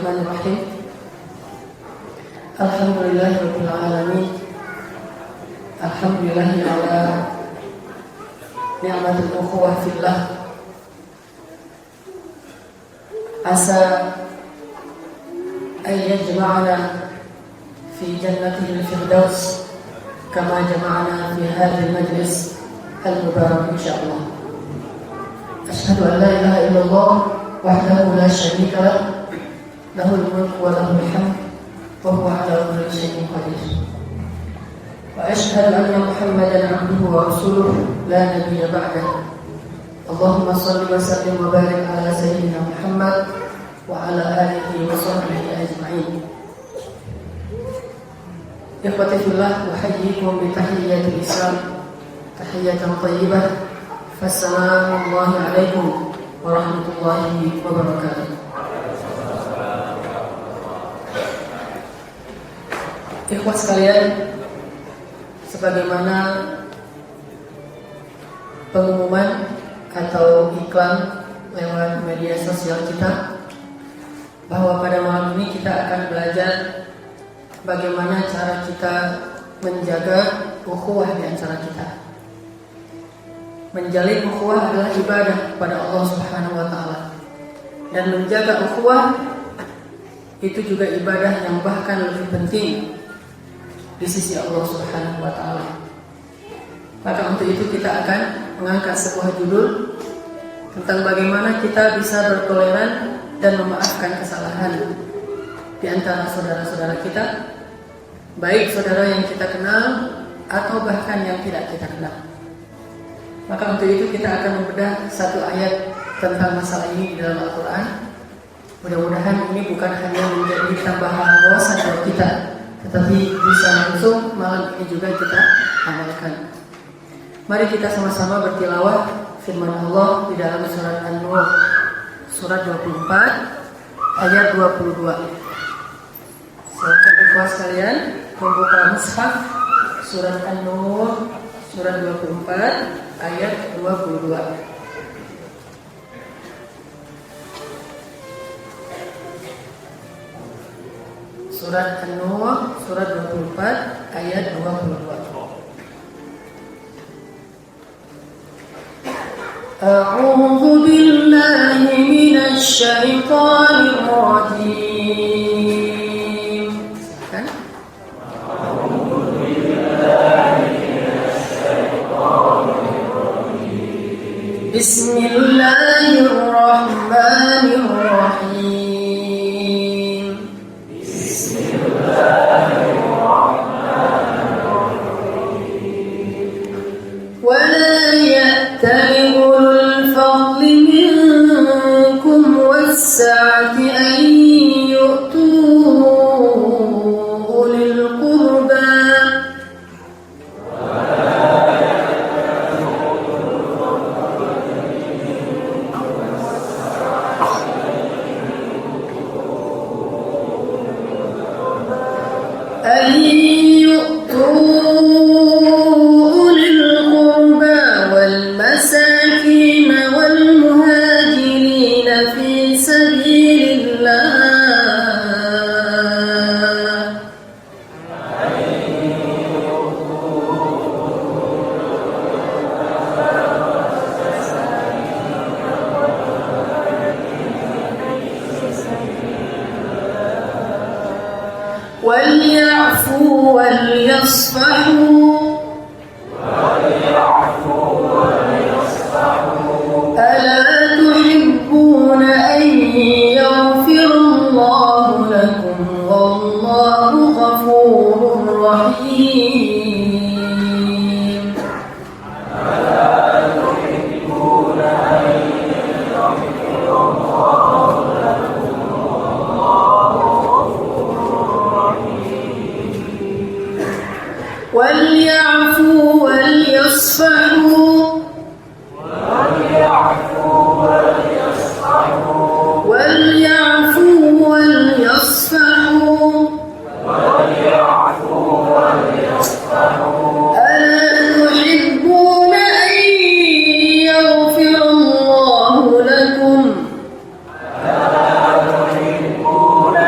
Bismillahirrahmanirrahim. Alhamdulillahirabbil alamin. Alhamdulillahi ala ni'matil ukhuwah fillah. Asa ay yajma'ana fi jannatil firdaus kama jama'ana fi hadzal majlis al-mubarak insyaallah. Asyhadu an la ilaha illallah wahdahu la syarika lah, lahul mulku wa lahul hamd wa huwa ala kulli syai'in qadir. Wa asyhadu anna Muhammadan 'abduhu wa rasuluhu la nabiyya ba'dahu. Allahumma shalli wa sallim wa barik ala sayyidina Muhammad wa ala alihi wa sahbihi ajma'in. Ikhwati fillah, uhayyikum bi tahiyyatil Islam, tahiyatan thayyibah. Assalamu alaikum warahmatullahi wabarakatuh. Ikhwat sekalian, sebagaimana pengumuman atau iklan lewat media sosial kita, bahwa pada malam ini kita akan belajar bagaimana cara kita menjaga ukhuwah di antara kita. Menjalin ukhuwah adalah ibadah kepada Allah Subhanahu wa taala. Dan menjaga ukhuwah itu juga ibadah yang bahkan lebih penting di sisi Allah Subhanahu wa taala. Maka untuk itu kita akan mengangkat sebuah judul tentang bagaimana kita bisa bertoleran dan memaafkan kesalahan di antara saudara-saudara kita, baik saudara yang kita kenal atau bahkan yang tidak kita kenal. Maka untuk itu kita akan membedah satu ayat tentang masalah ini di dalam Al-Quran. Mudah-mudahan ini bukan hanya menjadi tambahan wawasan buat kita, tetapi bisa langsung malam ini juga kita amalkan. Mari kita sama-sama bertilawah firman Allah di dalam surat An-Nur, surat 24 ayat 22. Silakan ikhwah sekalian membuka mushaf surat An-Nur surat 24 ayat 22. Surat An-Nur surat 24 ayat 22. A'udzu billahi minasy syaithanir rajim. Silakan. Bismillahirrahmanirrahim. Wa la ya'tali ulul fadli minkum was-sa'ati an yu'tu ulil qurba. وَلْيَعْفُوا وَلْيَصْفَحُوا أَلَا تُحِبُّونَ أَن يَغْفِرَ اللَّهُ لَكُمْ وَاللَّهُ غَفُورٌ رَّحِيمٌ. وَلْيَعْفُوا وَلْيَصْفَحُوا ألا تحبون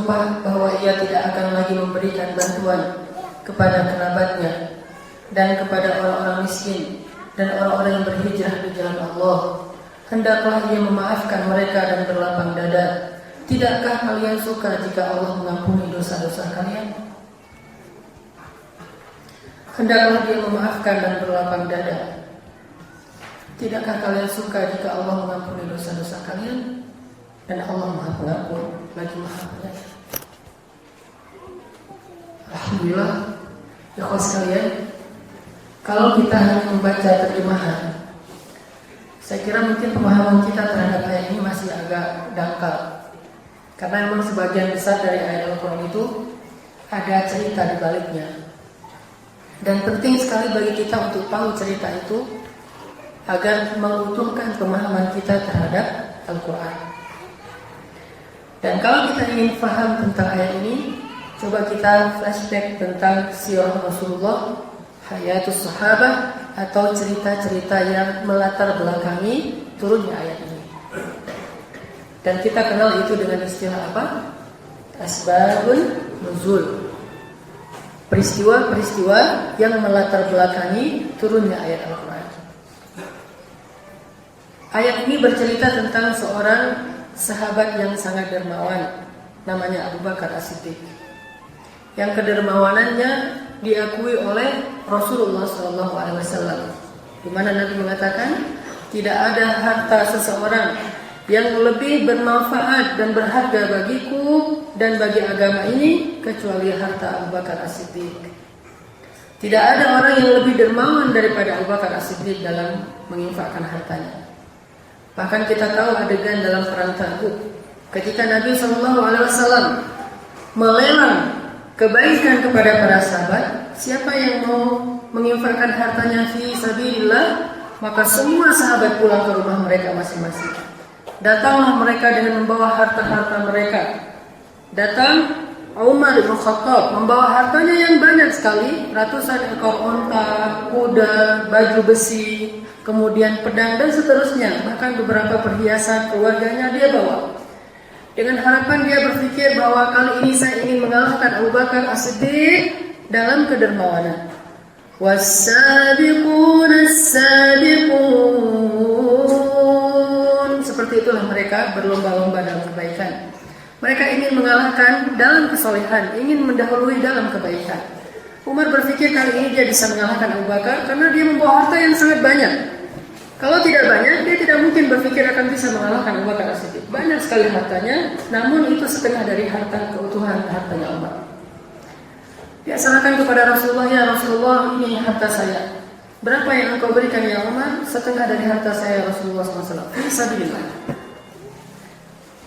bersumpah bahwa ia tidak akan lagi memberikan bantuan kepada kerabatnya dan kepada orang-orang miskin dan orang-orang yang berhijrah di jalan Allah. Hendaklah ia memaafkan mereka dan berlapang dada. Tidakkah kalian suka jika Allah mengampuni dosa-dosa kalian? Hendaklah dia memaafkan dan berlapang dada. Tidakkah kalian suka jika Allah mengampuni dosa-dosa kalian? Dan Allah Maha Pengampun lagi Maha Penyayang. Alhamdulillah, ikhwas sekalian, kalau kita hanya membaca terjemahan, saya kira mungkin pemahaman kita terhadap ayat ini masih agak dangkal. Karena memang sebagian besar dari ayat Al-Quran itu ada cerita di baliknya. Dan penting sekali bagi kita untuk tahu cerita itu agar menguntungkan pemahaman kita terhadap Al-Quran. Dan kalau kita ingin paham tentang ayat ini, coba kita flashback tentang sirah Rasulullah, hayatus sahabah, atau cerita-cerita yang melatar belakangi turunnya ayat ini. Dan kita kenal itu dengan istilah apa? Asbabun nuzul. Peristiwa-peristiwa yang melatar belakangi turunnya ayat Al-Quran. Ayat ini bercerita tentang seorang sahabat yang sangat dermawan, namanya Abu Bakar As-Siddiq. Yang kedermawanannya diakui oleh Rasulullah SAW, di mana Nabi mengatakan tidak ada harta seseorang yang lebih bermanfaat dan berharga bagiku dan bagi agama ini kecuali harta Abu Bakar As-Siddiq. Tidak ada orang yang lebih dermawan daripada Abu Bakar As-Siddiq dalam menginfakkan hartanya. Bahkan kita tahu adegan dalam perang Tabuk ketika Nabi SAW melelang kebaikan kepada para sahabat, siapa yang mau menginfakkan hartanya fi sabilillah, maka semua sahabat pulang ke rumah mereka masing-masing. Datanglah mereka dengan membawa harta-harta mereka. Datang Umar bin Khattab membawa hartanya yang banyak sekali, ratusan ekor onta, kuda, baju besi, kemudian pedang dan seterusnya. Bahkan beberapa perhiasan keluarganya dia bawa. Dengan harapan dia berpikir bahwa kali ini saya ingin mengalahkan Abu Bakar As-Siddiq dalam kedermawanan. Was-sabiqun as-sabiqun. Seperti itulah mereka berlomba-lomba dalam kebaikan. Mereka ingin mengalahkan dalam kesolehan, ingin mendahului dalam kebaikan. Umar berpikir kali ini dia bisa mengalahkan Abu Bakar karena dia membawa harta yang sangat banyak. Kalau tidak banyak, dia tidak mungkin berpikir akan bisa mengalahkan Abu Bakar As-Siddiq. Banyak sekali hartanya, namun itu setengah dari harta keutuhan hartanya Umar. Dia serahkan kepada Rasulullah, ya Rasulullah, ini harta saya. Berapa yang engkau berikan ya Umar? Setengah dari harta saya Rasulullah SAW. Fisabilillah.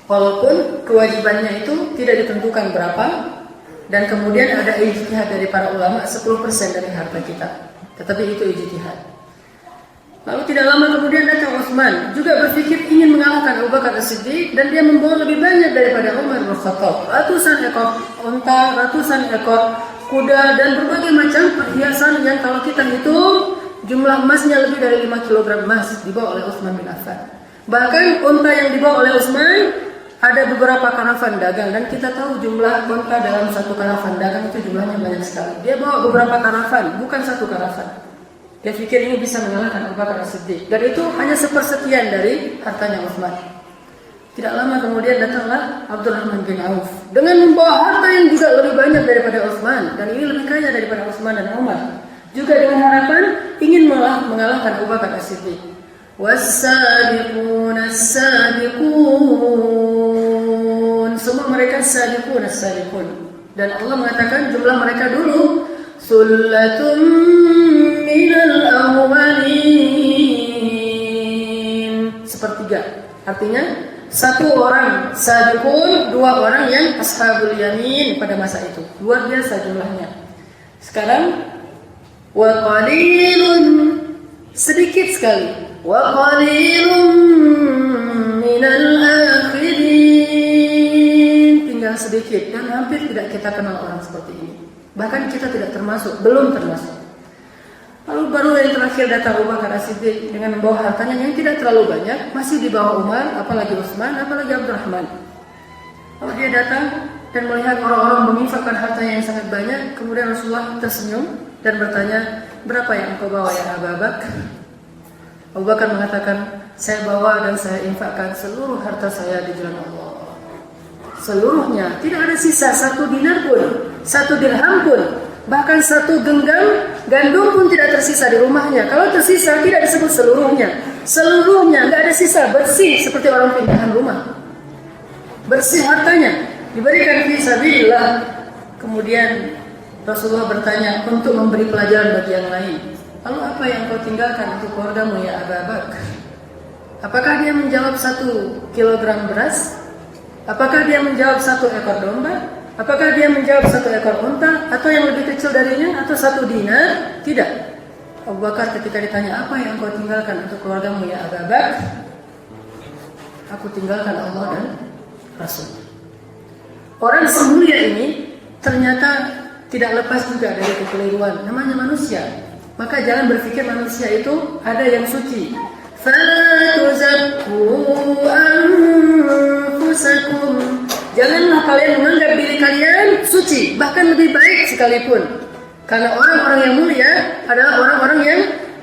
Walaupun kewajibannya itu tidak ditentukan berapa, dan kemudian ada ijtihad dari para ulama 10% dari harta kita. Tetapi itu ijtihad. Lalu tidak lama kemudian datang Utsman, juga berpikir ingin mengalahkan Abu Bakar As-Siddiq, dan dia membawa lebih banyak daripada Umar bin Khattab. Ratusan ekor unta, ratusan ekor kuda, dan berbagai macam perhiasan yang kalau kita hitung jumlah emasnya lebih dari 5 kg emas dibawa oleh Utsman bin Affan. Bahkan unta yang dibawa oleh Utsman ada beberapa karavan dagang, dan kita tahu jumlah unta dalam satu karavan dagang itu jumlahnya banyak sekali. Dia bawa beberapa karavan, bukan satu karavan. Dia pikir ini bisa mengalahkan Abu Bakar As-Siddiq, dan itu hanya sepersekian dari hartanya Utsman. Tidak lama kemudian datanglah Abdurrahman bin Auf dengan membawa harta yang juga lebih banyak daripada Utsman, dan ini lebih kaya daripada Utsman dan Umar. Juga dengan harapan ingin mengalahkan Abu Bakar As-Siddiq. Was-sabiqun as-sabiqun. Semua mereka sabiqun as-sabiqun. Dan Allah mengatakan jumlah mereka dulu sullatun minal awwalin. Sepertiga. Artinya satu orang sabiqun, dua orang yang ashabul yamin pada masa itu. Luar biasa jumlahnya. Sekarang wa qalilun, sedikit sekali. Wa qalilun minal akhirin, tinggal sedikit, dan hampir tidak kita kenal orang seperti ini. Bahkan kita tidak termasuk, belum termasuk. Lalu baru yang terakhir datang Abu Bakar As-Siddiq dengan membawa hartanya yang tidak terlalu banyak, masih di bawah Umar, apalagi Utsman, apalagi Abdurrahman. Lalu dia datang dan melihat orang-orang menginfakkan hartanya yang sangat banyak. Kemudian Rasulullah tersenyum dan bertanya, berapa yang engkau bawa ya Abu Bakar? Abu Bakar mengatakan, saya bawa dan saya infakkan seluruh harta saya di jalan Allah. Seluruhnya, tidak ada sisa 1 dinar pun, 1 dirham pun, bahkan 1 genggam gandum pun tidak tersisa di rumahnya. Kalau tersisa tidak disebut seluruhnya. Seluruhnya, nggak ada sisa, bersih seperti orang pindahan rumah. Bersih hartanya, diberikan fi sabilillah. Kemudian Rasulullah bertanya untuk memberi pelajaran bagi yang lain. Lalu apa yang kau tinggalkan untuk keluargamu ya Abu Bakar? Apakah dia menjawab 1 kilogram beras? Apakah dia menjawab 1 ekor domba? Apakah dia menjawab 1 ekor unta? Atau yang lebih kecil darinya? Atau 1 dinar? Tidak. Abu Bakar ketika ditanya, apa yang kau tinggalkan untuk keluargamu ya Abu Bakar? Aku tinggalkan Allah dan Rasul. Orang semulia ini ternyata tidak lepas juga dari kekeliruan. Namanya manusia. Maka jangan berpikir manusia itu ada yang suci. Fala tuzakku anfusakum. Janganlah kalian menganggap diri kalian suci, bahkan lebih baik sekalipun. Karena orang-orang yang mulia adalah orang-orang yang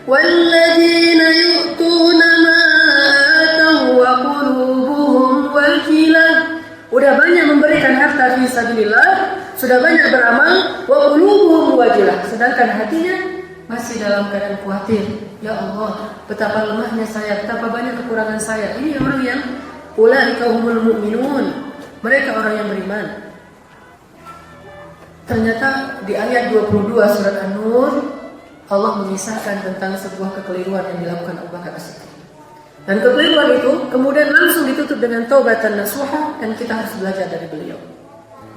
walladzina yu'tuna ma ataw wa qulubuhum wakilah. Udah banyak memberikan harta fi sabilillah, sudah banyak beramal, wa qulubuhum wajilah, sedangkan hatinya masih dalam keadaan khawatir. Ya Allah, betapa lemahnya saya, betapa banyak kekurangan saya. Ini orang yang ulaika humul mu'minun. Mereka orang yang beriman. Ternyata di ayat 22 surat An-Nur Allah mengisahkan tentang sebuah kekeliruan yang dilakukan Abu Bakar As-Siddiq. Dan kekeliruan itu kemudian langsung ditutup dengan taubatan nasuha, dan kita harus belajar dari beliau.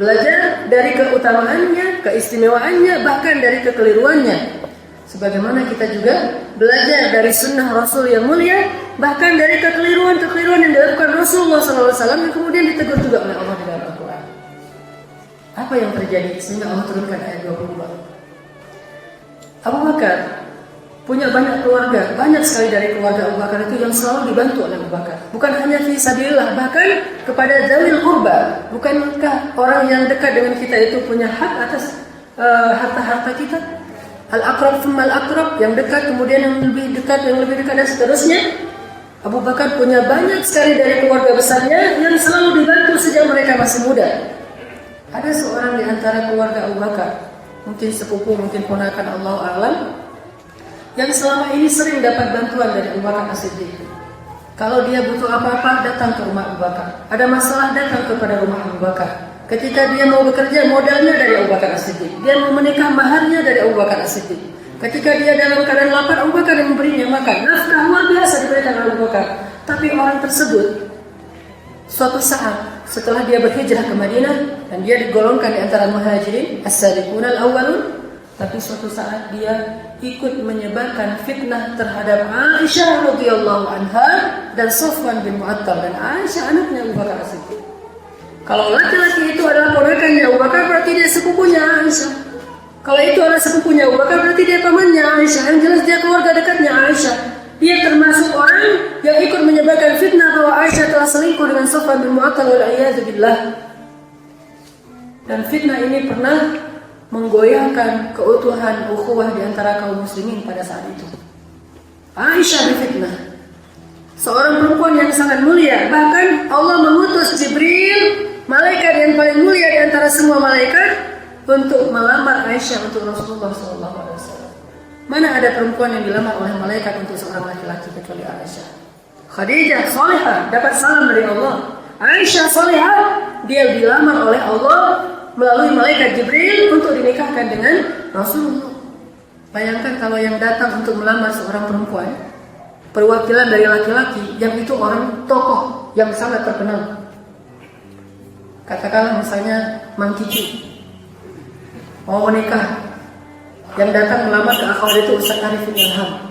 Belajar dari keutamaannya, keistimewaannya, bahkan dari kekeliruannya. Sebagaimana kita juga belajar dari sunnah Rasul yang mulia, bahkan dari kekeliruan-kekeliruan yang dilakukan Rasulullah SAW yang kemudian ditegur juga oleh Allah di dalam Al-Quran. Apa yang terjadi sehingga Allah turunkan ayat 22? Abu Bakar punya banyak keluarga, banyak sekali dari keluarga Abu Bakar itu yang selalu dibantu oleh Abu Bakar. Bukan hanya fi sabilillah, bahkan kepada zawil qurba. Bukankah orang yang dekat dengan kita itu punya hak atas harta-harta kita? Al-aqrab thumma al-aqrab, yang dekat kemudian yang lebih dekat, dan seterusnya. Abu Bakar punya banyak sekali dari keluarga besarnya yang selalu dibantu sejak mereka masih muda. Ada seorang di antara keluarga Abu Bakar, mungkin sepupu, mungkin ponakan, Allahu a'lam, yang selama ini sering dapat bantuan dari Abu Bakar As-Siddiq. Kalau dia butuh apa-apa, datang ke rumah Abu Bakar. Ada masalah, datang kepada rumah Abu Bakar. Ketika dia mau bekerja, modalnya dari Abu Bakar As-Siddiq. Dia mau menikah, maharnya dari Abu Bakar As-Siddiq. Ketika dia dalam keadaan lapar, Abu Bakar yang memberinya makan. Nafkah luar biasa diberikan oleh Abu Bakar. Tapi orang tersebut suatu saat setelah dia berhijrah ke Madinah dan dia digolongkan di antara muhajirin as-sabiqun al-awwalun, tapi suatu saat dia ikut menyebarkan fitnah terhadap Aisyah radhiyallahu anha dan Safwan bin Mu'attal, dan Aisyah anaknya Abu Bakar As-Siddiq. Kalau laki-laki itu adalah ponakannya Abu Bakar, berarti dia sepupunya Aisyah. Kalau itu adalah sepupunya Abu Bakar, berarti dia pamannya Aisyah. Yang jelas dia keluarga dekatnya Aisyah. Dia termasuk orang yang ikut menyebarkan fitnah bahwa Aisyah telah selingkuh dengan Safwan bin Mu'attal wal-'iyadzu billah. Dan fitnah ini pernah menggoyahkan keutuhan ukhuwah di antara kaum muslimin pada saat itu. Aisyah difitnah. Seorang perempuan yang sangat mulia, bahkan Allah mengutus Jibril, malaikat yang paling mulia di antara semua malaikat, untuk melamar Aisyah untuk Rasulullah SAW. Mana ada perempuan yang dilamar oleh malaikat untuk seorang laki-laki kecuali Aisyah. Khadijah salihah dapat salam dari Allah. Aisyah salihah, dia dilamar oleh Allah melalui malaikat Jibril untuk dinikahkan dengan Rasulullah. Bayangkan kalau yang datang untuk melamar seorang perempuan, perwakilan dari laki-laki yang itu orang tokoh yang sangat terkenal. Katakanlah misalnya Mang Kiki mau menikah, yang datang melamar ke akhwat itu Ustaz Arifin Ilham.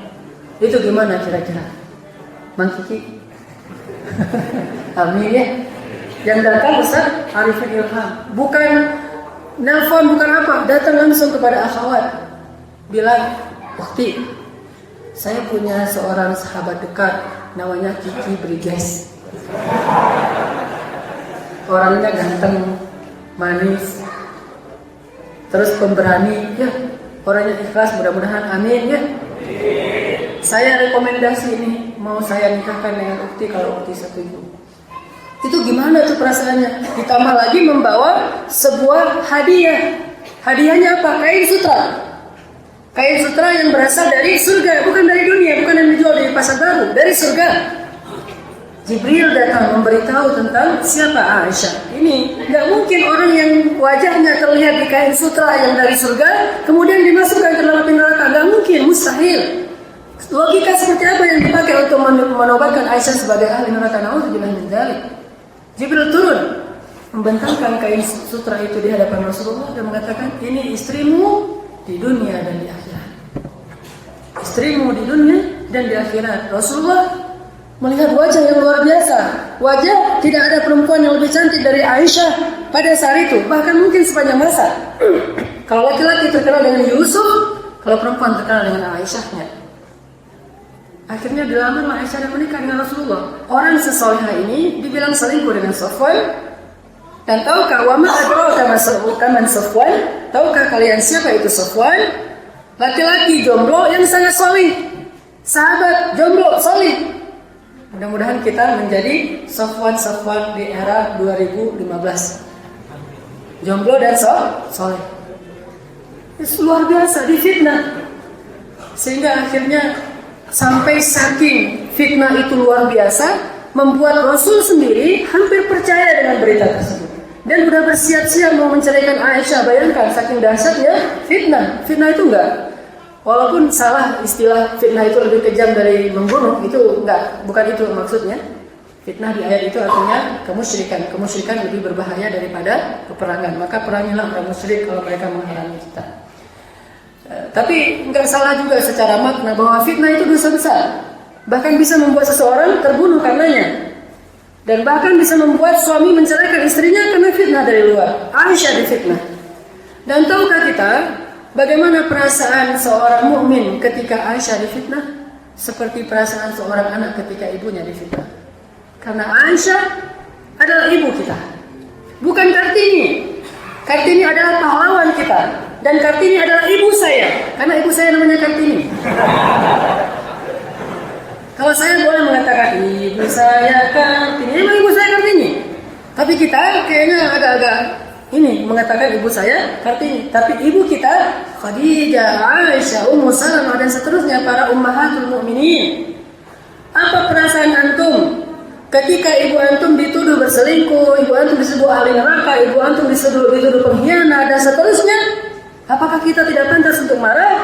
Itu gimana kira-kira? Mang Kiki? Amin ya. Yang datang Ustaz Arifin Ilham. Bukan nelfon, bukan apa, datang langsung kepada akhwat. Bilang, "Ukti, saya punya seorang sahabat dekat namanya Kiki Briges. Orangnya ganteng, manis, terus pemberani, ya orangnya ikhlas, mudah-mudahan amin ya. Saya rekomendasi ini, mau saya nikahkan dengan ukti kalau ukti setuju. Itu gimana tuh perasaannya? Ditambah lagi membawa sebuah hadiah. Hadiahnya apa? Kain sutra. Kain sutra yang berasal dari surga, bukan dari dunia, bukan yang dijual di pasar baru, dari surga. Jibril datang memberitahu tentang siapa Aisyah. Ini nggak mungkin orang yang wajahnya terlihat di kain sutra yang dari surga kemudian dimasukkan ke dalam api neraka. Nggak mungkin, mustahil. Logika seperti apa yang dipakai untuk menobatkan Aisyah sebagai ahli neraka? Nauzubillah min dzalik. Jibril turun membentangkan kain sutra itu di hadapan Rasulullah dan mengatakan, ini istrimu di dunia dan di akhirat. Istrimu di dunia dan di akhirat. Rasulullah melihat wajah yang luar biasa. Wajah tidak ada perempuan yang lebih cantik dari Aisyah pada saat itu, bahkan mungkin sepanjang masa. Kalau laki-laki terkenal dengan Yusuf, kalau perempuan terkenal dengan Aisyahnya. Akhirnya dilamar Aisyah dan menikah dengan Rasulullah. Orang sesolehah ini dibilang selingkuh dengan Safwan. Dan tahukah wa ma adraka man Safwan? Tahukah kalian siapa itu Safwan? Laki-laki jomblo yang sangat solih. Sahabat jomblo solih. Mudah-mudahan kita menjadi Safwan di era 2015. Jomblo dan soleh. Itu luar biasa, difitnah. Sehingga akhirnya sampai saking fitnah itu luar biasa, membuat Rasul sendiri hampir percaya dengan berita tersebut. Dan sudah bersiap-siap mau menceraikan Aisyah. Bayangkan saking dahsyatnya fitnah. Fitnah itu enggak, walaupun salah istilah fitnah itu lebih kejam dari membunuh, itu enggak, bukan itu maksudnya. Fitnah di ayat itu artinya kemusyrikan. Kemusyrikan lebih berbahaya daripada peperangan. Maka perangilah orang musyrik kalau mereka menghalangi kita. Tapi enggak salah juga secara makna bahwa fitnah itu dosa besar. Bahkan bisa membuat seseorang terbunuh karenanya. Dan bahkan bisa membuat suami menceraikan istrinya karena fitnah dari luar. Aisyah difitnah. Dan tahukah kita bagaimana perasaan seorang mukmin ketika Aisyah difitnah? Seperti perasaan seorang anak ketika ibunya difitnah. Karena Aisyah adalah ibu kita, bukan Kartini. Kartini adalah pahlawan kita, dan Kartini adalah ibu saya, karena ibu saya namanya Kartini. Kalau saya boleh mengatakan ibu saya Kartini, memang ibu saya Kartini. Tapi kita kayaknya agak-agak ini mengatakan ibu saya Kartini, tapi ibu kita Khadijah, Aisyah, Ummu Salamah dan seterusnya, para ummahatul mukminin. Apa perasaan antum ketika ibu antum dituduh berselingkuh, ibu antum disebut ahli neraka, ibu antum dituduh pengkhianat dan seterusnya? Apakah kita tidak pantas untuk marah?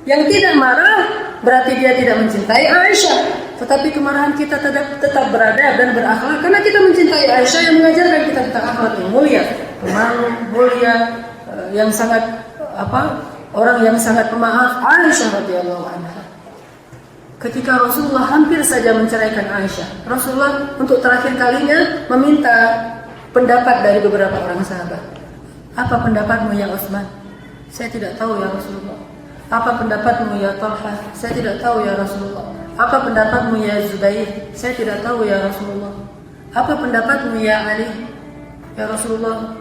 Yang tidak marah berarti dia tidak mencintai Aisyah. Tetapi kemarahan kita tetap beradab dan berakhlak karena kita mencintai Aisyah yang mengajarkan kita tentang akhlak yang mulia, pemalu, mulia, yang sangat orang yang sangat pemaaf, Aisyah radhiyallahu anha. Ketika Rasulullah hampir saja menceraikan Aisyah, Rasulullah untuk terakhir kalinya meminta pendapat dari beberapa orang sahabat. Apa pendapatmu ya Utsman? Saya tidak tahu ya Rasulullah. Apa pendapatmu ya Talha? Saya tidak tahu ya Rasulullah. Apa pendapatmu ya Zubair? Saya tidak tahu ya Rasulullah. Apa pendapatmu ya Ali? Ya Rasulullah,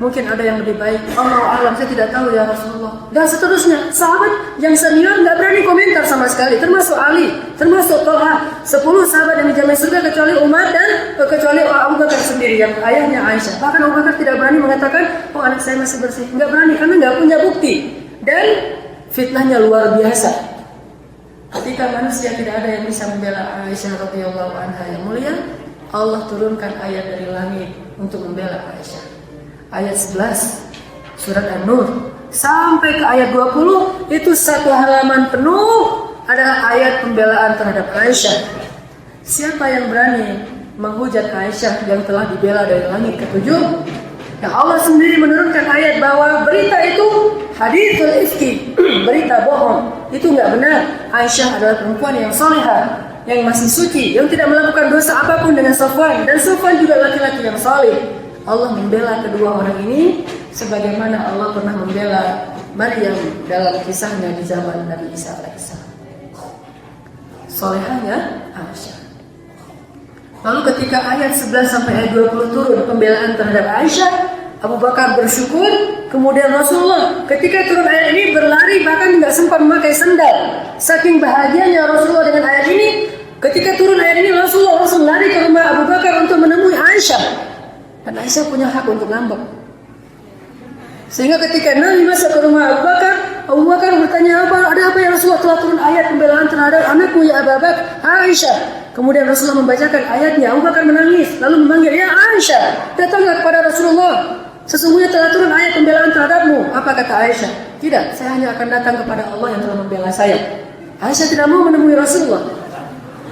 mungkin ada yang lebih baik. Allah alam, saya tidak tahu ya Rasulullah. Dan seterusnya, sahabat yang senior nggak berani komentar sama sekali, termasuk Ali, termasuk Talha. 10 sahabat yang dijamin surga kecuali Umar dan kecuali Abu Bakar sendiri yang ayahnya Aisyah. Bahkan Abu Bakar tidak berani mengatakan, oh anak saya masih bersih. Nggak berani karena nggak punya bukti. Dan fitnahnya luar biasa. Ketika manusia tidak ada yang bisa membela Aisyah radhiyallahu anha yang mulia, Allah turunkan ayat dari langit untuk membela Aisyah. Ayat 11 surat An-Nur sampai ke ayat 20 itu satu halaman penuh adalah ayat pembelaan terhadap Aisyah. Siapa yang berani menghujat Aisyah yang telah dibela dari langit ke-7? Yang Allah sendiri menurunkan ayat bahwa berita itu haditsul ifki, berita bohong, itu enggak benar. Aisyah adalah perempuan yang salihah, yang masih suci, yang tidak melakukan dosa apapun dengan Safwan, dan Safwan juga laki-laki yang salih. Allah membela kedua orang ini sebagaimana Allah pernah membela Maryam dalam kisahnya di zaman Nabi Isa alaihissalam. Salihahnya Aisyah. Lalu ketika ayat 11 sampai ayat 20 turun pembelaan terhadap Aisyah, Abu Bakar bersyukur. Kemudian Rasulullah ketika turun ayat ini berlari, bahkan nggak sempat memakai sendal. Saking bahagianya Rasulullah dengan ayat ini. Ketika turun ayat ini Rasulullah langsung lari ke rumah Abu Bakar untuk menemui Aisyah. Dan Aisyah punya hak untuk ngambek. Sehingga ketika Nabi masuk ke rumah Abu Bakar bertanya, ada apa ya Rasulullah, telah turun ayat pembelaan terhadap anakku ya Abu Bakar, Aisyah. Kemudian Rasulullah membacakan ayatnya, Abu Bakar menangis, lalu memanggil, ya Aisyah, datanglah kepada Rasulullah. Sesungguhnya telah turun ayat pembelaan terhadapmu. Apa kata Aisyah? Tidak, saya hanya akan datang kepada Allah yang telah membela saya. Aisyah tidak mau menemui Rasulullah.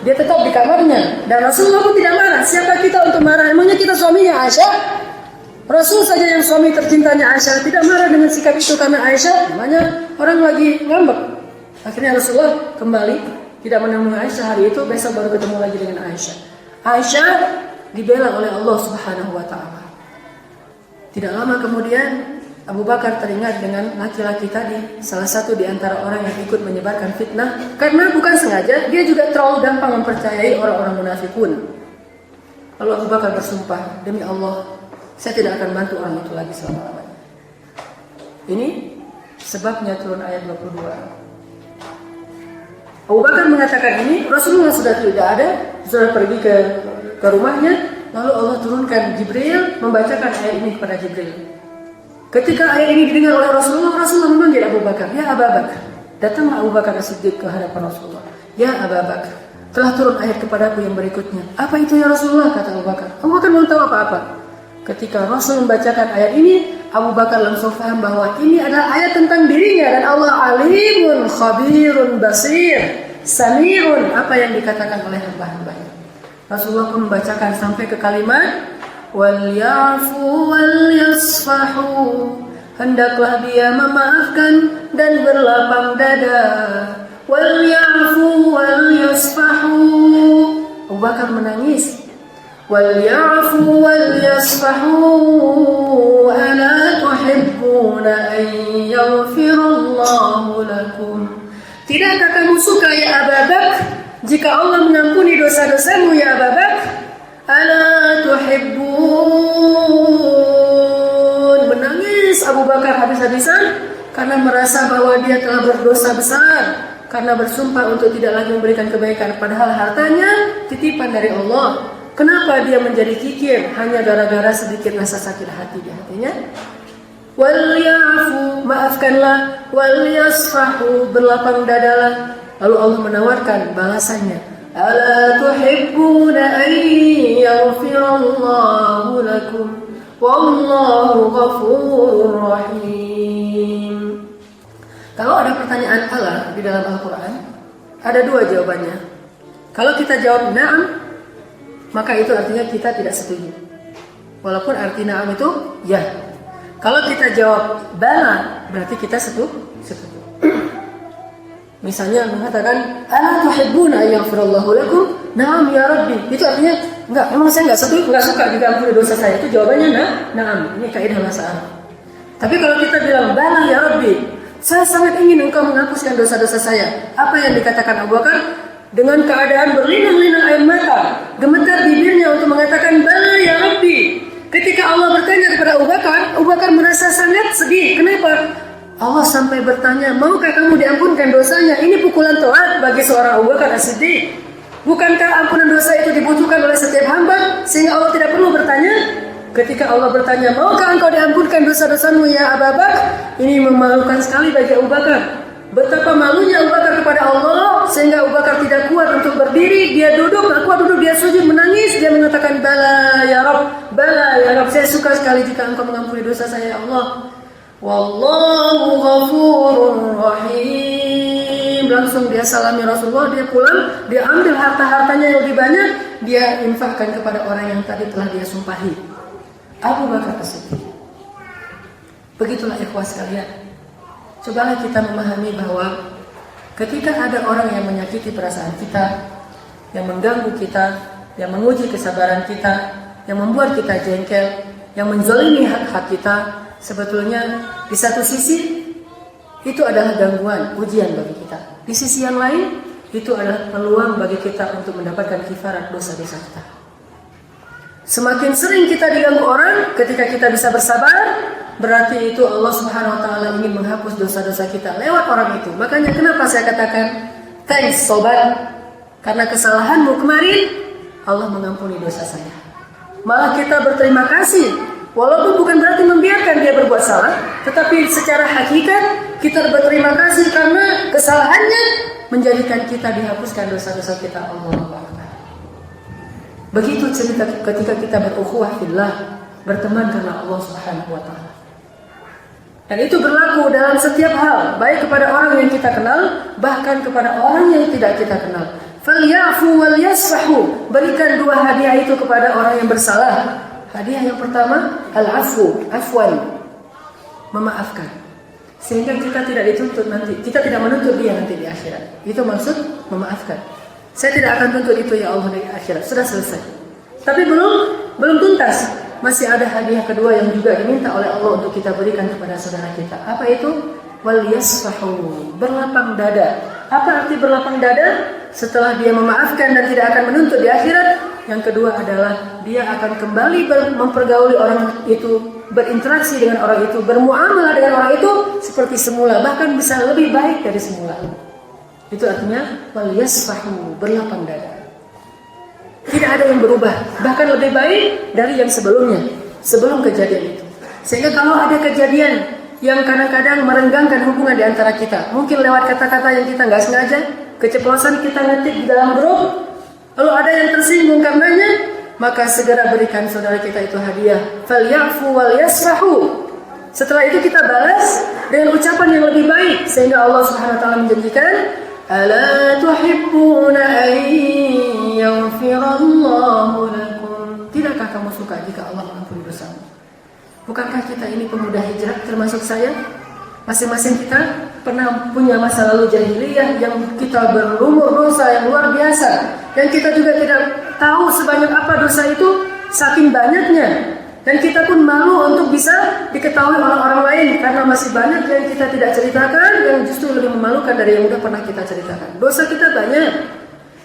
Dia tetap di kamarnya. Dan Rasulullah pun tidak marah. Siapa kita untuk marah? Emangnya kita suaminya Aisyah? Rasul saja yang suami tercintanya Aisyah tidak marah dengan sikap itu karena Aisyah namanya orang lagi ngambek. Akhirnya Rasulullah kembali tidak menemui Aisyah hari itu, besok baru ketemu lagi dengan Aisyah. Aisyah dibela oleh Allah Subhanahu wa taala. Tidak lama kemudian Abu Bakar teringat dengan laki-laki tadi, salah satu di antara orang yang ikut menyebarkan fitnah, karena bukan sengaja, dia juga terlalu gampang mempercayai orang-orang munafikun. Lalu Abu Bakar bersumpah, demi Allah, saya tidak akan bantu orang itu lagi selama-lamanya. Ini sebabnya turun ayat 22. Abu Bakar mengatakan ini, Rasulullah sudah tidak ada, sudah pergi ke rumahnya. Lalu Allah turunkan Jibril membacakan ayat ini kepada Jibril. Ketika ayat ini didengar oleh Rasulullah, Rasulullah memanggil Abu Bakar, ya Abu Bakar. Datanglah Abu Bakar As-Siddiq ke hadapan Rasulullah. Ya Abu Bakar, telah turun ayat kepadaku yang berikutnya. Apa itu ya Rasulullah? Kata Abu Bakar. Abu Bakar belum tahu apa-apa. Ketika Rasul membacakan ayat ini, Abu Bakar langsung paham bahwa ini adalah ayat tentang dirinya. Dan Allah alimun, khabirun, basir, sami'un, apa yang dikatakan oleh hamba-hambanya. Rasulullah pun membacakan sampai ke kalimat wal-ya'fu wal-yasfahu, hendaklah dia memaafkan dan berlapang dada. Wal-ya'fu wal-yasfahu, Abu Bakar menangis. وَلْيَعْفُوا وَلْيَصْفَحُوا أَلَا تُحِبُّونَ أَنْ يَغْفِرَ اللَّهُ لَكُمْ. Tidakkah kamu suka ya Abu Bakar jika Allah mengampuni dosa-dosamu ya Abu Bakar? أَلَا تُحِبُّونَ. Menangis Abu Bakar habis-habisan karena merasa bahwa dia telah berdosa besar, karena bersumpah untuk tidak lagi memberikan kebaikan, padahal hartanya titipan dari Allah. Kenapa dia menjadi kikir? Hanya gara-gara sedikit rasa sakit hati di hatinya. Wal-ya'fu, maafkanlah. Wal-yasfahu, berlapang dadalah. Lalu Allah menawarkan balasannya. Ala tuhibbuna an yaghfirallahu lakum. Wallahu ghafurur rahim. Kalau ada pertanyaan Allah di dalam Al-Quran, ada dua jawabannya. Kalau kita jawab na'am, maka itu artinya kita tidak setuju. Walaupun arti na'am itu ya. Kalau kita jawab bala, berarti kita setuju. Misalnya mengatakan ala tuhibbuna ayyghfirallahu lakum? Na'am ya Rabbi. Itu artinya enggak, memang saya enggak setuju, enggak suka diampuni dosa saya. Itu jawabannya na'am. Ini kaidah bahasa Arab. Tapi kalau kita bilang bala ya Rabbi, saya sangat ingin engkau menghapuskan dosa-dosa saya. Apa yang dikatakan Abu Bakar? Dengan keadaan berlinang-linang air mata, gemetar bibirnya untuk mengatakan bala ya Rabbi. Ketika Allah bertanya kepada Abu Bakar merasa sangat sedih. Kenapa? Allah sampai bertanya, maukah kamu diampunkan dosanya? Ini pukulan telak bagi seorang Abu Bakar As-Siddiq. Bukankah ampunan dosa itu dibutuhkan oleh setiap hamba sehingga Allah tidak perlu bertanya? Ketika Allah bertanya, maukah engkau diampunkan dosa-dosamu ya Abu Bakar? Ini memalukan sekali bagi Abu Bakar. Betapa malunya Abu Bakar kepada Allah sehingga Abu Bakar tidak kuat untuk berdiri. Dia duduk, tak kuat duduk, dia sujud menangis. Dia mengatakan bala ya Rabb, bala ya Rabb, saya suka sekali jika engkau mengampuni dosa saya ya Allah. Wallahu ghafurur rahim. Langsung dia salami Rasulullah, dia pulang, dia ambil harta-hartanya yang lebih banyak, dia infakkan kepada orang yang tadi telah dia sumpahi. Abu Bakar As-Siddiq. Begitulah ikhwah sekalian. Cobalah kita memahami bahwa ketika ada orang yang menyakiti perasaan kita, yang mengganggu kita, yang menguji kesabaran kita, yang membuat kita jengkel, yang menzalimi hak-hak kita, sebetulnya di satu sisi itu adalah gangguan, ujian bagi kita. Di sisi yang lain itu adalah peluang bagi kita untuk mendapatkan kifarat dosa-dosa kita. Semakin sering kita diganggu orang, ketika kita bisa bersabar, berarti itu Allah Subhanahu wa taala ingin menghapus dosa-dosa kita lewat orang itu. Makanya kenapa saya katakan thanks sobat, karena kesalahanmu kemarin Allah mengampuni dosa saya. Malah kita berterima kasih, walaupun bukan berarti membiarkan dia berbuat salah, tetapi secara hakikat kita berterima kasih karena kesalahannya menjadikan kita dihapuskan dosa-dosa kita. Allahu Akbar. Begitu cerita ketika kita berukhuwah fillah, berteman karena Allah Subhanahu wa taala. Dan itu berlaku dalam setiap hal, baik kepada orang yang kita kenal, bahkan kepada orang yang tidak kita kenal. Falyafu wal yasfahu. Berikan dua hadiah itu kepada orang yang bersalah. Hadiah yang pertama, al-afwu, afwan. Memaafkan. Sehingga kita tidak dituntut nanti, kita tidak menuntut dia nanti di akhirat. Itu maksud memaafkan. Saya tidak akan tuntut itu ya Allah di akhirat. Sudah selesai. Tapi belum tuntas. Masih ada hadiah kedua yang juga diminta oleh Allah untuk kita berikan kepada saudara kita. Apa itu? Wal yasfahu. Berlapang dada. Apa arti berlapang dada? Setelah dia memaafkan dan tidak akan menuntut di akhirat, yang kedua adalah dia akan kembali mempergauli orang itu, berinteraksi dengan orang itu, bermuamalah dengan orang itu seperti semula, bahkan bisa lebih baik dari semula. Itu artinya wal yasfahu, berlapang dada. Tidak ada yang berubah, bahkan lebih baik dari yang sebelumnya, sebelum kejadian itu. Sehingga kalau ada kejadian yang kadang-kadang merenggangkan hubungan di antara kita, mungkin lewat kata-kata yang kita nggak sengaja, keceplosan kita ngetik di dalam grup, lalu ada yang tersinggung karenanya, maka segera berikan saudara kita itu hadiah. Falyafu wal yasfahu. Setelah itu kita balas dengan ucapan yang lebih baik, sehingga Allah Subhanahu wa taala menjanjikan, ala tuhibbuna an yaghfirallahu lakum. Tidakkah kamu suka jika Allah mengampuni dosamu? Bukankah kita ini pemuda hijrah termasuk saya? Masing-masing kita pernah punya masa lalu jahiliyah yang kita berlumur dosa yang luar biasa, dan kita juga tidak tahu sebanyak apa dosa itu, saking banyaknya, dan kita pun malu untuk bisa diketahui orang-orang lain karena masih banyak yang kita tidak ceritakan, yang justru lebih memalukan dari yang sudah pernah kita ceritakan. Dosa kita banyak,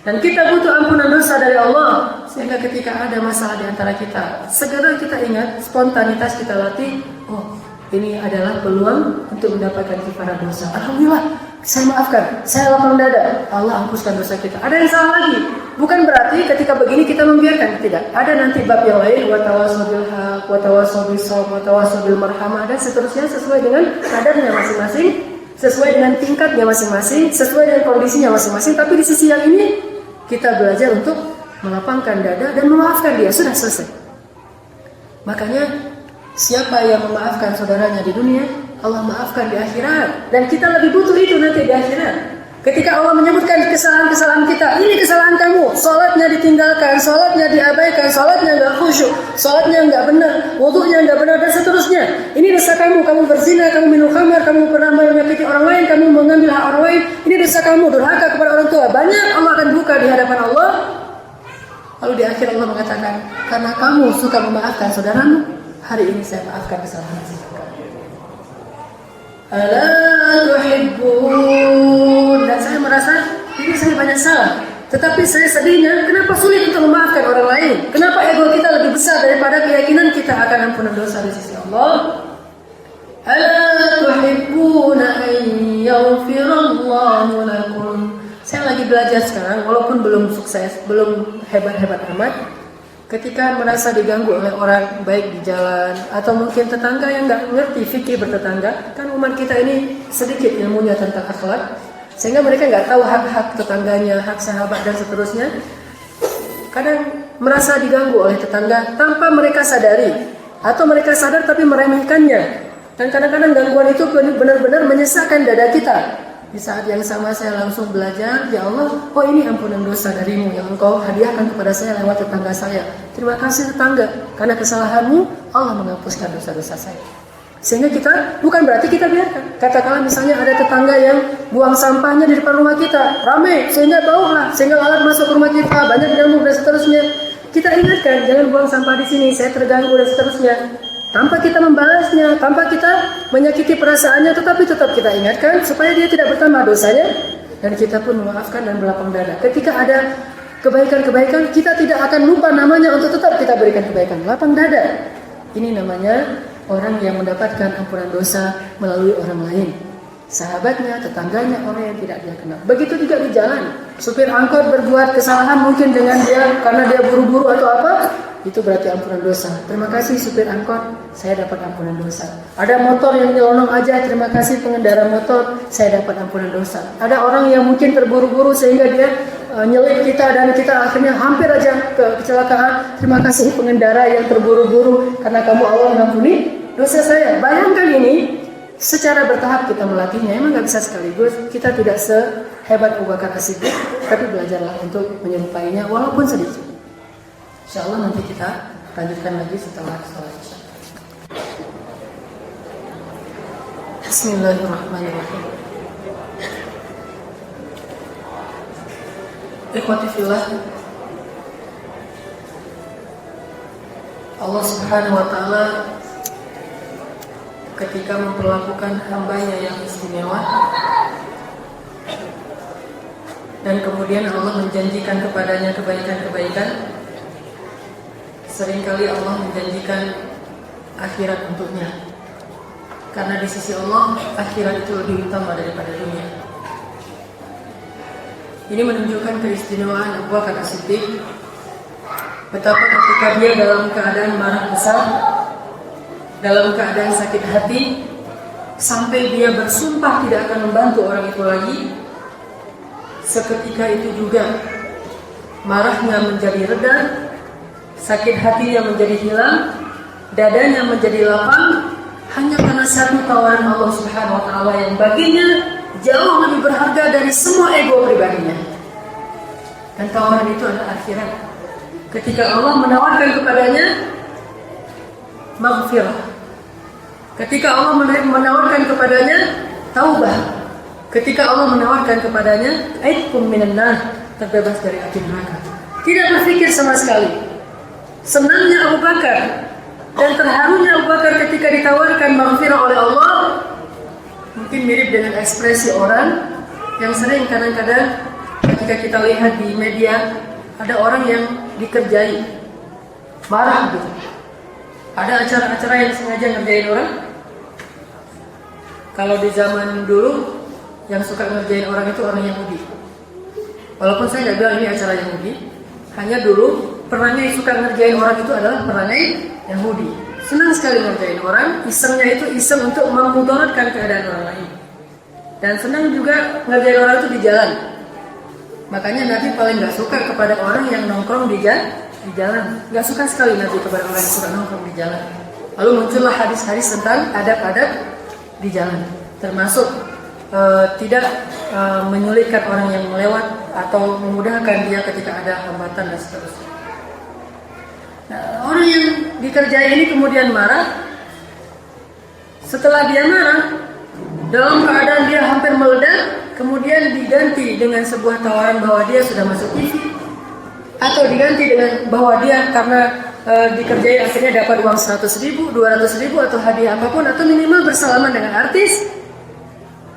dan kita butuh ampunan dosa dari Allah. Sehingga ketika ada masalah di antara kita, segera kita ingat, spontanitas kita latih. Oh, ini adalah peluang untuk mendapatkan kifarah dosa. Alhamdulillah, saya maafkan, saya lapang dada, Allah hapuskan dosa kita. Ada yang salah lagi. Bukan berarti ketika begini kita membiarkan, tidak. Ada nanti bab yang lain, wa tawassaw bil haq, wa tawassaw bis sabr, wa tawassaw bil marhamah, dan seterusnya sesuai dengan kadarnya masing-masing, sesuai dengan tingkatnya masing-masing, sesuai dengan kondisinya masing-masing. Tapi di sisi yang ini kita belajar untuk melapangkan dada dan memaafkan dia. Sudah selesai. Makanya siapa yang memaafkan saudaranya di dunia, Allah maafkan di akhirat. Dan kita lebih butuh itu nanti di akhirat. Ketika Allah menyebutkan kesalahan-kesalahan kita, ini kesalahan kamu, sholatnya ditinggalkan, sholatnya diabaikan, sholatnya nggak khusyuk, sholatnya nggak benar, wudunya nggak benar, dan seterusnya. Ini dosa kamu, kamu berzina, kamu minum khamar, kamu pernah menyakiti orang lain, kamu mengambil hak orang lain. Ini dosa kamu, durhaka kepada orang tua. Banyak Allah akan buka di hadapan Allah. Lalu di akhir Allah mengatakan, karena kamu suka memaafkan saudaramu, hari ini saya maafkan kesalahan saya. Ala tuhibbun. Dan saya merasa ini saya banyak salah, tetapi saya sedihnya kenapa sulit untuk memaafkan orang lain. Kenapa ego kita lebih besar daripada keyakinan kita akan ampunan dosa di sisi Allah. Ala tuhibbuna an yaghfirallahu lakum. Saya lagi belajar sekarang, walaupun belum sukses, belum hebat-hebat amat. Ketika merasa diganggu oleh orang baik di jalan, atau mungkin tetangga yang nggak ngerti fikih bertetangga, kan umat kita ini sedikit ilmunya tentang akhlak, sehingga mereka nggak tahu hak-hak tetangganya, hak sahabat dan seterusnya. Kadang merasa diganggu oleh tetangga tanpa mereka sadari, atau mereka sadar tapi meremehkannya. Dan kadang-kadang gangguan itu benar-benar menyesakkan dada kita. Di saat yang sama saya langsung belajar, ya Allah, oh ini ampunan dosa darimu yang engkau hadiahkan kepada saya lewat tetangga saya. Terima kasih tetangga, karena kesalahanmu Allah menghapuskan dosa-dosa saya. Sehingga kita, bukan berarti kita biarkan. Katakanlah misalnya ada tetangga yang buang sampahnya di depan rumah kita, ramai, sehingga bau lah, sehingga lalat masuk ke rumah kita, banyak nyamuk dan seterusnya. Kita ingatkan, jangan buang sampah di sini, saya terganggu dan seterusnya. Tanpa kita membalasnya, tanpa kita menyakiti perasaannya, tetapi tetap kita ingatkan supaya dia tidak bertambah dosanya, dan kita pun memaafkan dan berlapang dada. Ketika ada kebaikan-kebaikan, kita tidak akan lupa namanya untuk tetap kita berikan kebaikan. Lapang dada. Ini namanya orang yang mendapatkan ampunan dosa melalui orang lain. Sahabatnya, tetangganya, orang yang tidak dia kenal. Begitu juga di jalan. Supir angkot berbuat kesalahan mungkin dengan dia karena dia buru-buru atau apa, itu berarti ampunan dosa. Terima kasih supir angkot, saya dapat ampunan dosa. Ada motor yang nyelonong aja, terima kasih pengendara motor, saya dapat ampunan dosa. Ada orang yang mungkin terburu-buru sehingga dia nyelip kita dan kita akhirnya hampir aja ke kecelakaan. Terima kasih pengendara yang terburu-buru, karena kamu Allah mengampuni dosa saya. Bayangkan ini, secara bertahap kita melatihnya. Emang gak bisa sekaligus. Kita tidak sehebat Abu Bakar As-Siddiq, tapi belajarlah untuk menyerupainya walaupun sedikit. InsyaAllah nanti kita lanjutkan lagi setelah sholat isya. Bismillahirrahmanirrahim. Ikhwati fillah, Allah Subhanahu wa ta'ala ketika memperlakukan hambanya yang istimewa, dan kemudian Allah menjanjikan kepadanya kebaikan-kebaikan, seringkali Allah menjanjikan akhirat untuknya. Karena di sisi Allah, akhirat itu lebih utama daripada dunia. Ini menunjukkan keistimewaan Abu Bakar As-Siddiq. Betapa ketika dia dalam keadaan marah besar, dalam keadaan sakit hati, sampai dia bersumpah tidak akan membantu orang itu lagi, seketika itu juga marahnya menjadi reda, sakit hatinya menjadi hilang, dadanya menjadi lapang, hanya karena satu tawaran Allah Subhanahu wa ta'ala yang baginya jauh lebih berharga dari semua ego pribadinya. Dan tawaran itu adalah akhirat. Ketika Allah menawarkan kepadanya maghfirah, ketika Allah menawarkan kepadanya taubah, ketika Allah menawarkan kepadanya aitkum minan nar, terbebas dari api neraka, tidak berpikir sama sekali. Senangnya Abu Bakar dan terharunya Abu Bakar ketika ditawarkan maghfirah oleh Allah mungkin mirip dengan ekspresi orang yang sering kadang-kadang ketika kita lihat di media, ada orang yang dikerjai marah gitu. Ada acara-acara yang sengaja ngerjain orang. Kalau di zaman dulu yang suka ngerjain orang itu orang Yahudi. Walaupun saya nggak bilang ini acara Yahudi, hanya dulu perangai yang suka ngerjain orang itu adalah perangai Yahudi. Senang sekali ngerjain orang, isengnya itu iseng untuk memudaratkan keadaan orang lain. Dan senang juga ngerjain orang itu di jalan. Makanya Nabi paling nggak suka kepada orang yang nongkrong di jalan. Nggak suka sekali Nabi kepada orang yang suka nongkrong di jalan. Lalu muncullah hadis-hadis tentang adab-adab di jalan, termasuk tidak menyulitkan orang yang melewat atau memudahkan dia ketika ada hambatan dan seterusnya. Nah, orang yang dikerjai ini kemudian marah. Setelah dia marah, dalam keadaan dia hampir meledak, kemudian diganti dengan sebuah tawaran bahwa dia sudah masuk TV, atau diganti dengan bahwa dia karena dikerjai akhirnya dapat uang 100.000, 200.000 atau hadiah apapun, atau minimal bersalaman dengan artis.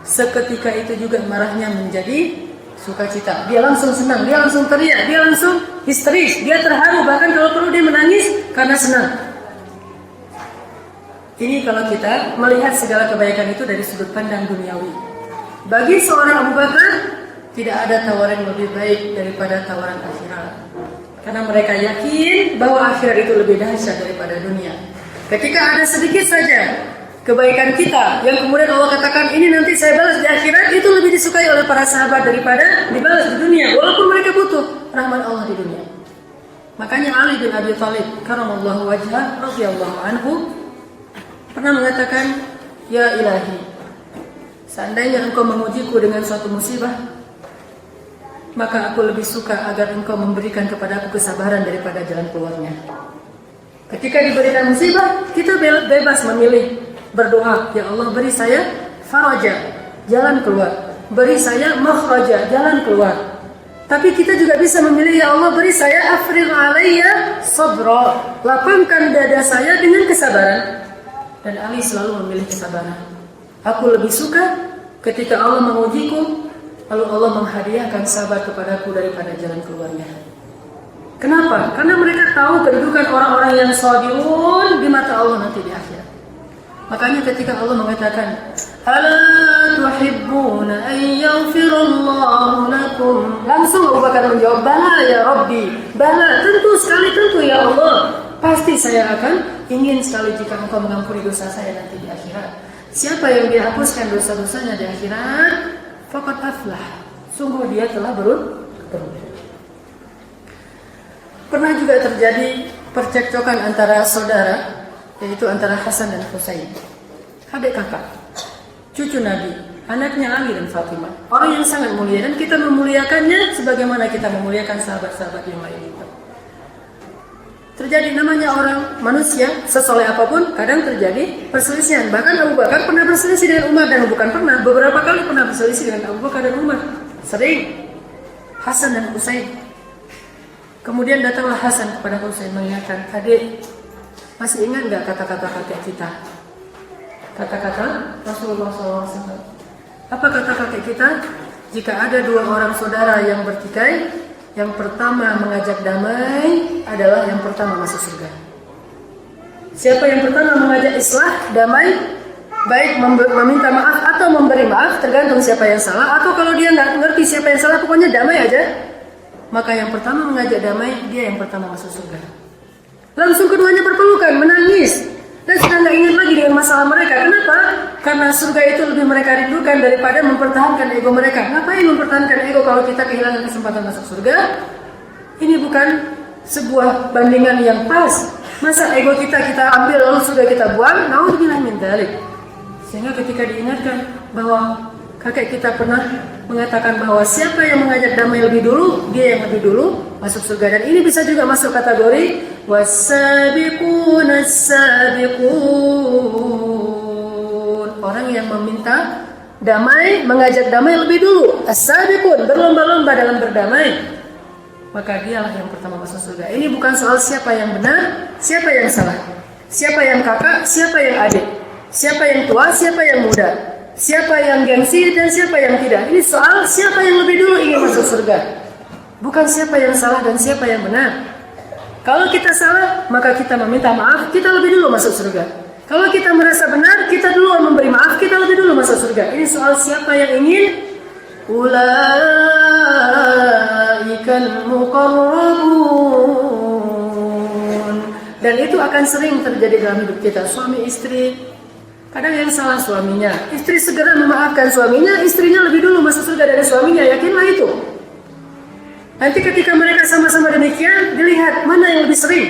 Seketika itu juga marahnya menjadi sukacita. Dia langsung senang, dia langsung teriak, dia langsung histeris, dia terharu, bahkan kalau perlu dia menangis karena senang. Ini kalau kita melihat segala kebaikan itu dari sudut pandang duniawi. Bagi seorang Abu Bakar, tidak ada tawaran yang lebih baik daripada tawaran akhirat. Karena mereka yakin bahwa akhirat itu lebih dahsyat daripada dunia. Ketika ada sedikit saja kebaikan kita yang kemudian Allah katakan ini nanti saya balas di akhirat, itu lebih disukai oleh para sahabat daripada dibalas di dunia, walaupun mereka butuh rahmat Allah di dunia. Makanya Ali bin Abi Thalib karamallahu wajhah radhiyallahu anhu pernah mengatakan, ya ilahi, seandainya engkau mengujiku dengan suatu musibah, maka aku lebih suka agar engkau memberikan kepada aku kesabaran daripada jalan keluarnya. Ketika diberikan musibah, kita bebas memilih. Berdoa, ya Allah beri saya faraja, jalan keluar. Beri saya makhraja, jalan keluar. Tapi kita juga bisa memilih, ya Allah beri saya afrigh alayya sabra, lapangkan dada saya dengan kesabaran. Dan Ali selalu memilih kesabaran. Aku lebih suka ketika Allah mengujiku lalu Allah menghadiahkan sahabat kepadaku daripada jalan keluarnya. Kenapa? Karena mereka tahu kedudukan orang-orang yang shadiqun di mata Allah nanti di akhirat. Makanya ketika Allah mengatakan, "Ala tuhibbuna an yaghfirallahu lakum?" Langsung Abu Bakar menjawab, "Bala ya Rabbi." Bala, tentu sekali, tentu ya Allah. Pasti saya akan ingin sekali jika Engkau mengampuni dosa saya nanti di akhirat. Siapa yang dihapuskan dosa-dosanya di akhirat, faqad aflah. Sungguh dia telah beruntung. Pernah juga terjadi percekcokan antara saudara, yaitu antara Hasan dan Husain, adik kakak, cucu Nabi, anaknya Ali dan Fatimah. Orang yang sangat mulia dan kita memuliakannya sebagaimana kita memuliakan sahabat-sahabat yang lain. Terjadi namanya orang manusia, sesoleh apapun kadang terjadi perselisihan. Bahkan Abu Bakar pernah berselisih dengan Umar, dan bukan pernah, beberapa kali pernah berselisih dengan Abu Bakar dan Umar. Sering. Hasan dan Husain. Kemudian datanglah Hasan kepada Husain mengingatkan, "Adik, masih ingat gak kata-kata kakek kita? Kata-kata Rasulullah SAW. Apa kata kakek kita? Jika ada dua orang saudara yang bertikai, yang pertama mengajak damai adalah yang pertama masuk surga. Siapa yang pertama mengajak islah, damai, baik meminta maaf atau memberi maaf, tergantung siapa yang salah. Atau kalau dia nggak ngerti siapa yang salah, pokoknya damai aja. Maka yang pertama mengajak damai, dia yang pertama masuk surga." Langsung keduanya berpelukan, menangis, dan sudah nggak ingat lagi dengan masalah mereka. Kenapa? Karena surga itu lebih mereka rindukan daripada mempertahankan ego mereka. Ngapain mempertahankan ego kalau kita kehilangan kesempatan masuk surga? Ini bukan sebuah bandingan yang pas. Masa ego kita ambil lalu surga kita buang? Naudzubillah min dzalik. Sehingga ketika diingatkan bahwa kakek kita pernah mengatakan bahwa siapa yang mengajak damai lebih dulu, dia yang lebih dulu masuk surga. Dan ini bisa juga masuk kategori was-sabiqun as-sabiqun. Orang yang meminta damai, mengajak damai lebih dulu. As-sabiqun, berlomba-lomba dalam berdamai. Maka dialah yang pertama masuk surga. Ini bukan soal siapa yang benar, siapa yang salah. Siapa yang kakak, siapa yang adik. Siapa yang tua, siapa yang muda. Siapa yang gengsi dan siapa yang tidak. Ini soal siapa yang lebih dulu ingin masuk surga, bukan siapa yang salah dan siapa yang benar. Kalau kita salah, maka kita meminta maaf, kita lebih dulu masuk surga. Kalau kita merasa benar, kita dulu memberi maaf, kita lebih dulu masuk surga. Ini soal siapa yang ingin. Ulaikal muqarrabun. Dan itu akan sering terjadi dalam hidup kita. Suami istri, kadang yang salah suaminya, istri segera memaafkan suaminya, istrinya lebih dulu masuk surga dari suaminya. Yakinlah itu. Nanti ketika mereka sama-sama demikian, dilihat mana yang lebih sering.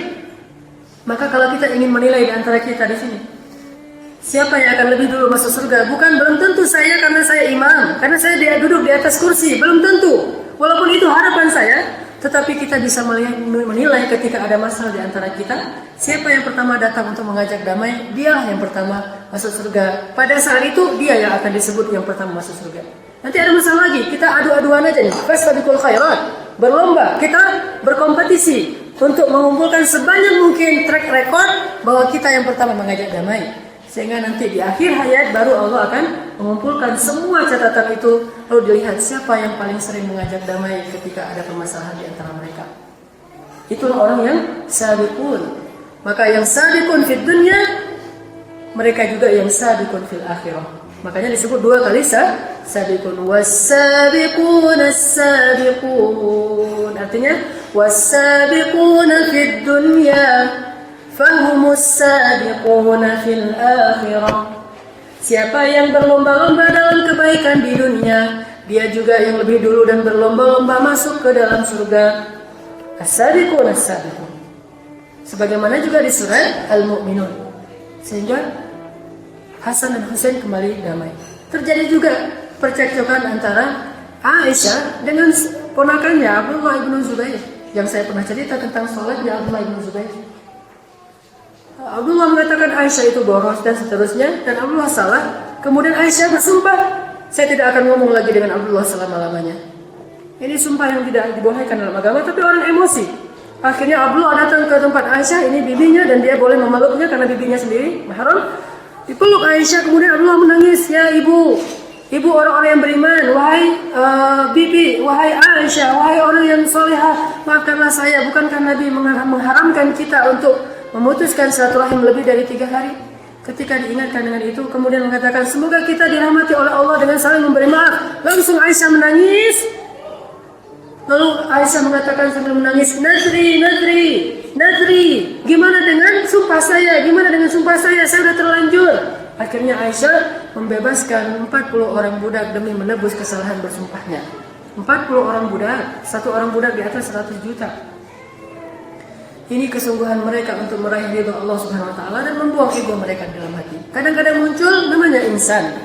Maka kalau kita ingin menilai di antara kita di sini, siapa yang akan lebih dulu masuk surga? Bukan belum tentu saya karena saya imam, karena saya dia duduk di atas kursi, belum tentu. Walaupun itu harapan saya, tetapi kita bisa menilai ketika ada masalah di antara kita, siapa yang pertama datang untuk mengajak damai, dialah yang pertama masuk surga. Pada saat itu dia yang akan disebut yang pertama masuk surga. Nanti ada masalah lagi, kita adu-aduan aja nih, fastabiqul khairat, berlomba, kita berkompetisi untuk mengumpulkan sebanyak mungkin track record bahwa kita yang pertama mengajak damai. Sehingga nanti di akhir hayat baru Allah akan mengumpulkan semua catatan itu, lalu dilihat siapa yang paling sering mengajak damai ketika ada permasalahan di antara mereka. Itulah orang yang sabiqun. Maka yang sabiqun fid dunya, mereka juga yang sabiqun fil akhirah. Makanya disebut dua kali sabiqun. Was-sabiqun as-sabiqun. Artinya was-sabiqun fid dunya fahumus sabiquna fil akhirah. Siapa yang berlomba-lomba dalam kebaikan di dunia, dia juga yang lebih dulu dan berlomba-lomba masuk ke dalam surga. As-sabiqun as-sabiqun. Sebagaimana juga di surat Al-Mu'minun. Sehingga Hasan dan Husain kembali damai. Terjadi juga percekcokan antara Aisyah dengan ponakannya Abdullah bin Zubair. Yang saya pernah cerita tentang sholatnya Abdullah bin Zubair. Abdullah mengatakan Aisyah itu boros dan seterusnya, dan Abdullah salah. Kemudian Aisyah bersumpah, saya tidak akan ngomong lagi dengan Abdullah selama-lamanya. Ini sumpah yang tidak dibolehkan dalam agama, tapi orang emosi. Akhirnya Abdullah datang ke tempat Aisyah, ini bibinya, dan dia boleh memeluknya karena bibinya sendiri mahram. Dipeluk Aisyah, kemudian Abdullah menangis, "Ya ibu, ibu orang-orang yang beriman, wahai bibi, wahai Aisyah, wahai orang yang solehah, maafkanlah saya. Bukankah Nabi mengharamkan kita untuk memutuskan silaturahim lebih dari 3 hari? Ketika diingatkan dengan itu, kemudian mengatakan, semoga kita dirahmati oleh Allah dengan saling memberi maaf. Langsung Aisyah menangis. Lalu Aisyah mengatakan sambil menangis, Nadri, gimana dengan sumpah saya? Saya sudah terlanjur. Akhirnya Aisyah membebaskan 40 orang budak demi menebus kesalahan bersumpahnya. 40 orang budak, satu orang budak di atas 100 juta. Ini kesungguhan mereka untuk meraih ridha Allah Subhanahu wa taala dan membuang ego mereka dalam hati. Kadang-kadang muncul namanya insan.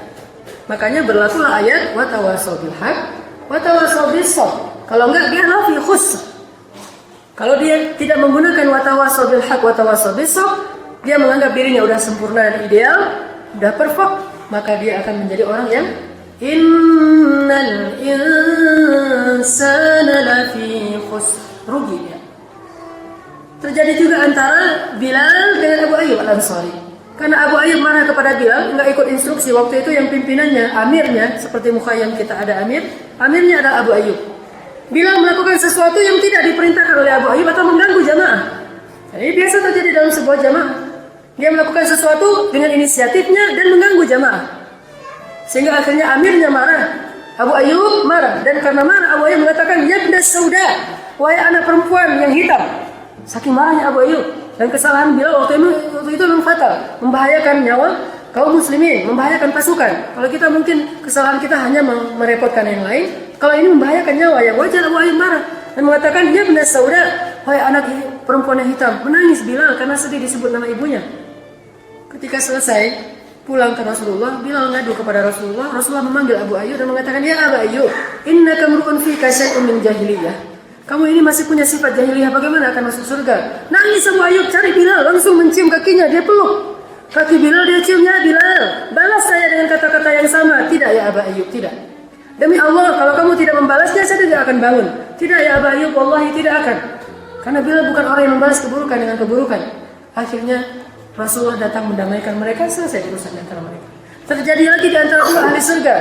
Makanya berlakulah ayat wa tawassaw bil haqq wa tawassaw bis sabr. Kalau enggak dia lafi khus. Kalau dia tidak menggunakan wa tawassaw bil haqq wa tawassaw bis sabr, dia menganggap dirinya udah sempurna dan ideal, udah perfect, maka dia akan menjadi orang yang innal insana lafi khusr, rugi dia. Terjadi juga antara Bilal dengan Abu Ayyub Al-Ansari. Karena Abu Ayyub marah kepada Bilal, enggak ikut instruksi. Waktu itu yang pimpinannya, amirnya, seperti Mukhayyam kita ada amir, amirnya adalah Abu Ayyub. Bilal melakukan sesuatu yang tidak diperintahkan oleh Abu Ayyub atau mengganggu jamaah. Ini biasa terjadi dalam sebuah jamaah. Dia melakukan sesuatu dengan inisiatifnya dan mengganggu jamaah. Sehingga akhirnya amirnya marah. Abu Ayyub marah. Dan karena marah, Abu Ayyub mengatakan, ya benda sauda, wahai anak perempuan yang hitam. Saking marahnya Abu Ayyub. Dan kesalahan Bilal waktu itu memang fatal. Membahayakan nyawa kaum muslimin, membahayakan pasukan. Kalau kita mungkin kesalahan kita hanya merepotkan yang lain. Kalau ini membahayakan nyawa, yang wajar Abu Ayyub marah. Dan mengatakan, ya benda sauda, wahai anak perempuan yang hitam. Menangis Bilal karena sedih disebut nama ibunya. Ketika selesai pulang ke Rasulullah, Bilal ngadu kepada Rasulullah. Rasulullah memanggil Abu Ayyub dan mengatakan, ya Abu Ayyub, innaka mru'un fika syai'un min jahiliyah. Kamu ini masih punya sifat jahiliyah, bagaimana akan masuk surga? Nangis Abu Ayyub, cari Bilal, langsung mencium kakinya, dia peluk kaki Bilal, dia cium, ya Bilal, balas saya dengan kata-kata yang sama. Tidak ya Abu Ayyub, tidak. Demi Allah, kalau kamu tidak membalasnya, saya tidak akan bangun. Tidak ya Abu Ayyub, wallahi tidak akan. Karena Bilal bukan orang yang membalas keburukan dengan keburukan. Akhirnya Rasulullah datang mendamaikan mereka, selesai urusan antara mereka. Terjadi lagi di antara dua ahli surga.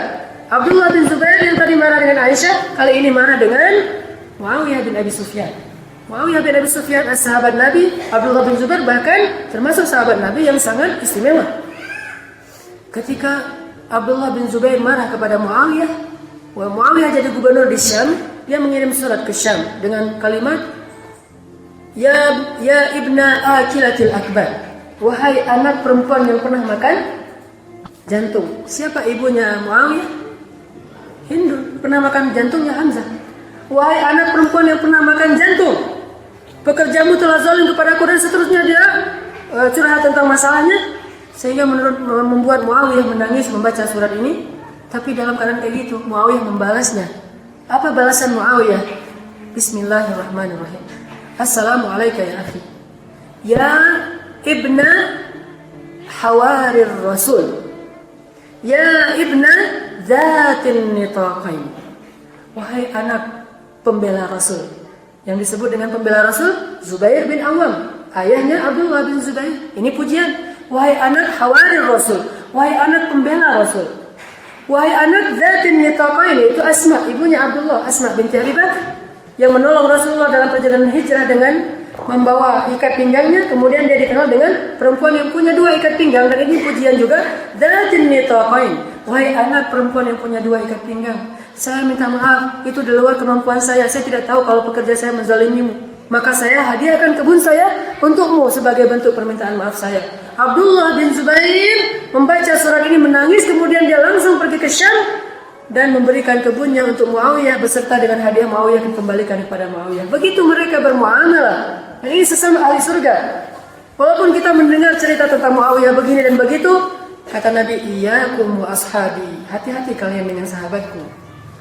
Abdullah bin Zubair yang tadi marah dengan Aisyah, kali ini marah dengan Muawiyah bin Abi Sufyan. Muawiyah bin Abi Sufyan sahabat Nabi, Abdullah bin Zubair bahkan termasuk sahabat Nabi yang sangat istimewa. Ketika Abdullah bin Zubair marah kepada Muawiyah, Muawiyah jadi gubernur di Syam, dia mengirim surat ke Syam dengan kalimat, Ya ibna akilatil akbar, wahai anak perempuan yang pernah makan jantung. Siapa ibunya Muawiyah? Hindu, pernah makan jantungnya Hamzah. Wahai anak perempuan yang pernah makan jantung, pekerjamu telah zalim kepadaku, dan seterusnya dia curhat tentang masalahnya, sehingga membuat Muawiyah menangis membaca surat ini. Tapi dalam keadaan kayak gitu, Muawiyah membalasnya. Apa balasan Muawiyah? Bismillahirrahmanirrahim. Assalamualaikum ya akhi, ya ibna hawarir rasul, ya ibna zatin nitaqain. Wahai anak pembela Rasul. Yang disebut dengan pembela Rasul, Zubair bin Awam, ayahnya Abdullah bin Zubair. Ini pujian. Wahai anak hawarir Rasul, wahai anak pembela Rasul, wahai anak zatin nitaqain, itu Asma, ibunya Abdullah, Asma binti Abi Bakar, yang menolong Rasulullah dalam perjalanan hijrah dengan membawa ikat pinggangnya. Kemudian dia dikenal dengan perempuan yang punya 2 ikat pinggang. Dan ini pujian juga, zatin nitaqain, wahai anak perempuan yang punya 2 ikat pinggang. Saya minta maaf, itu di luar kemampuan saya. Saya tidak tahu kalau pekerja saya menzalimimu. Maka saya hadiahkan kebun saya untukmu sebagai bentuk permintaan maaf saya. Abdullah bin Zubair membaca surat ini menangis, kemudian dia langsung pergi ke Syam dan memberikan kebunnya untuk Muawiyah beserta dengan hadiah Muawiyah dikembalikan kepada Muawiyah. Begitu mereka bermuamalah. Dan ini sesama ahli surga. Walaupun kita mendengar cerita tentang Muawiyah begini dan begitu, kata Nabi, iyyakum wa ashabi, hati-hati kalian dengan sahabatku.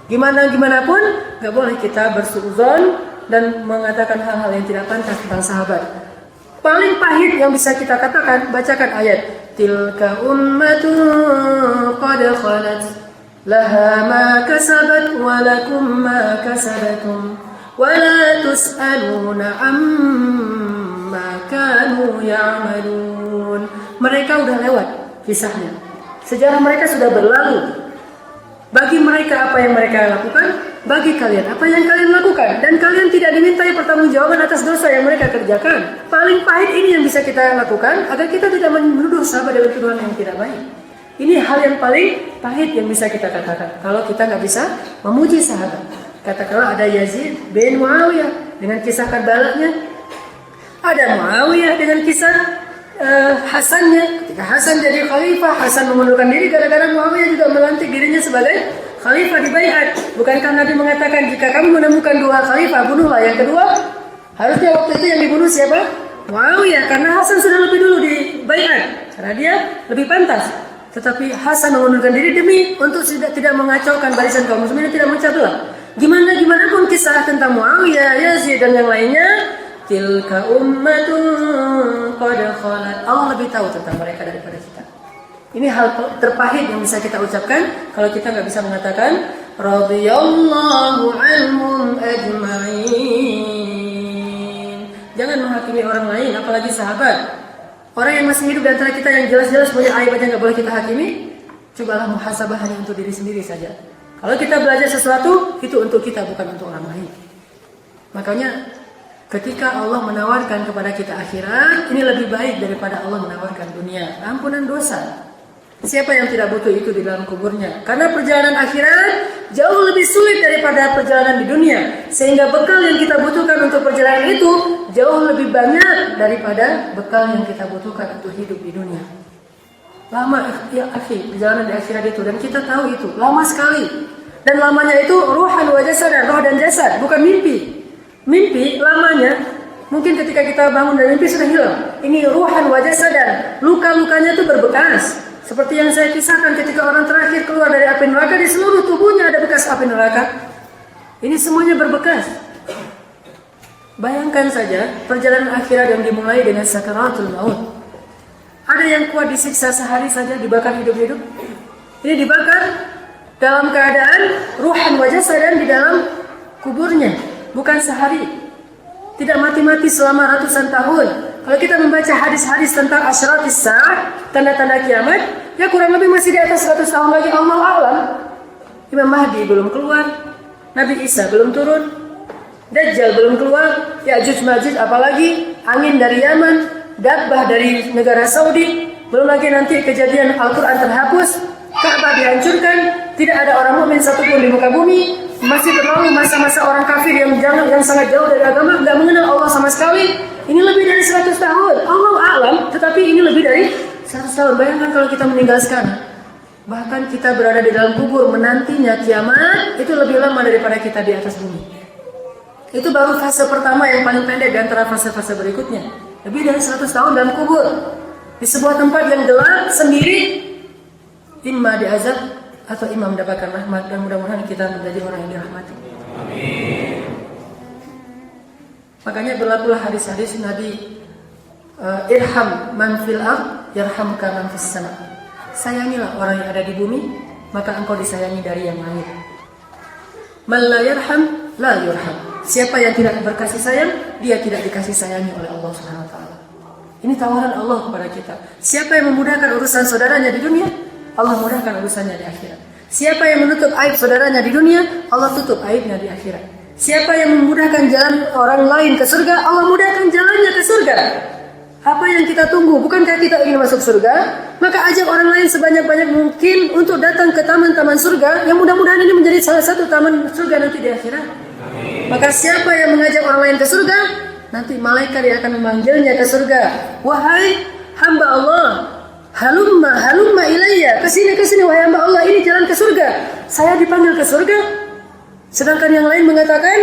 Gimana pun gak boleh kita bersuudzon dan mengatakan hal-hal yang tidak pantas tentang sahabat. Paling pahit yang bisa kita katakan, bacakan ayat tilka ummatun qad khalat laha ma kasabat wa lakum ma kasabatum wa la tus'aluna amma kanu ya'malun. Mereka udah lewat kisahnya, sejarah mereka sudah berlalu. Bagi mereka apa yang mereka lakukan, bagi kalian apa yang kalian lakukan. Dan kalian tidak dimintai pertanggungjawaban atas dosa yang mereka kerjakan. Paling pahit ini yang bisa kita lakukan agar kita tidak menuduh sahabat dengan tuduhan yang tidak baik. Ini hal yang paling pahit yang bisa kita katakan kalau kita nggak bisa memuji sahabat. Katakanlah ada Yazid bin Muawiyah dengan kisah Karbalanya, ada Muawiyah dengan kisah Hasannya. Ketika Hasan jadi khalifah, Hasan mengundurkan diri gara-gara Muawiyah juga melantik dirinya sebagai khalifah di Baiat. Bukankah Nabi mengatakan jika kamu menemukan 2 khalifah, bunuhlah yang kedua? Harusnya waktu itu yang dibunuh siapa? Muawiyah, karena Hasan sudah lebih dulu di Baiat, karena dia lebih pantas. Tetapi Hasan mengundurkan diri demi untuk tidak mengacaukan barisan kaum muslimin, tidak memecah belah. Gimana pun kisah tentang Muawiyah, Yazid dan yang lainnya, tilka ummatun qad khalat. Allah lebih tahu tentang mereka daripada kita. Ini hal terpahit yang bisa kita ucapkan kalau kita nggak bisa mengatakan radhiyallahu anhum ajma'in. Jangan menghakimi orang lain, apalagi sahabat. Orang yang masih hidup di antara kita yang jelas-jelas punya aib aja nggak boleh kita hakimi. Cobalah muhasabah hanya untuk diri sendiri saja. Kalau kita belajar sesuatu, itu untuk kita, bukan untuk orang lain. Makanya ketika Allah menawarkan kepada kita akhirat, ini lebih baik daripada Allah menawarkan dunia. Ampunan dosa. Siapa yang tidak butuh itu di dalam kuburnya? Karena perjalanan akhirat jauh lebih sulit daripada perjalanan di dunia. Sehingga bekal yang kita butuhkan untuk perjalanan itu jauh lebih banyak daripada bekal yang kita butuhkan untuk hidup di dunia. Lama ya akhi, perjalanan di akhirat itu. Dan kita tahu itu, lama sekali. Dan lamanya itu ruhan wa jasadan, roh dan jasad, bukan mimpi. Mimpi lamanya mungkin ketika kita bangun dari mimpi sudah hilang. Ini ruhan wa jasadan, luka-lukanya itu berbekas. Seperti yang saya kisahkan ketika orang terakhir keluar dari api neraka, di seluruh tubuhnya ada bekas api neraka. Ini semuanya berbekas. Bayangkan saja perjalanan akhirat yang dimulai dengan sakaratul maut. Ada yang kuat disiksa sehari saja, dibakar hidup-hidup. Ini dibakar dalam keadaan ruhan wa jasadan di dalam kuburnya, bukan sehari. Tidak mati-mati selama ratusan tahun. Kalau kita membaca hadis-hadis tentang asyratis sa'ah, tanda-tanda kiamat, ya kurang lebih masih di atas 100 tahun lagi, Allah a'lam. Imam Mahdi belum keluar, Nabi Isa belum turun, Dajjal belum keluar, Ya'juj Ma'juj apalagi, angin dari Yaman, dabbah dari negara Saudi, belum lagi nanti kejadian Al-Quran terhapus, Ka'bah dihancurkan, tidak ada orang mukmin satupun di muka bumi. Masih berlalu masa-masa orang kafir yang sangat jauh dari agama, tidak mengenal Allah sama sekali. Ini lebih dari 100 tahun, Allah a'lam, tetapi ini lebih dari 100 tahun. Bayangkan kalau kita meninggal sekarang, bahkan kita berada di dalam kubur menantinya kiamat, itu lebih lama daripada kita di atas bumi. Itu baru fase pertama yang paling pendek di antara fase-fase berikutnya. Lebih dari 100 tahun dalam kubur, di sebuah tempat yang gelap sendiri, imma diazab atau imam mendapatkan rahmat. Dan mudah-mudahan kita menjadi orang yang dirahmati. Amin. Makanya berlakulah hadis-hadis Nabi, irham man fil ard yarhamka man fis sama. Sayangilah orang yang ada di bumi, maka engkau disayangi dari yang langit. Man la yarham la yurham. Siapa yang tidak berkasih sayang, dia tidak dikasih sayangi oleh Allah Subhanahu wa taala. Ini tawaran Allah kepada kita. Siapa yang memudahkan urusan saudaranya di dunia, Allah mudahkan urusannya di akhirat. Siapa yang menutup aib saudaranya di dunia, Allah tutup aibnya di akhirat. Siapa yang memudahkan jalan orang lain ke surga, Allah mudahkan jalannya ke surga. Apa yang kita tunggu? Bukankah kita ingin masuk surga? Maka ajak orang lain sebanyak-banyak mungkin untuk datang ke taman-taman surga, yang mudah-mudahan ini menjadi salah satu taman surga nanti di akhirat. Maka siapa yang mengajak orang lain ke surga, nanti malaikat yang akan memanggilnya ke surga. Wahai hamba Allah, halumma ilayya, kesini wahai hamba Allah, ini jalan ke surga. Saya dipanggil ke surga. Sedangkan yang lain mengatakan,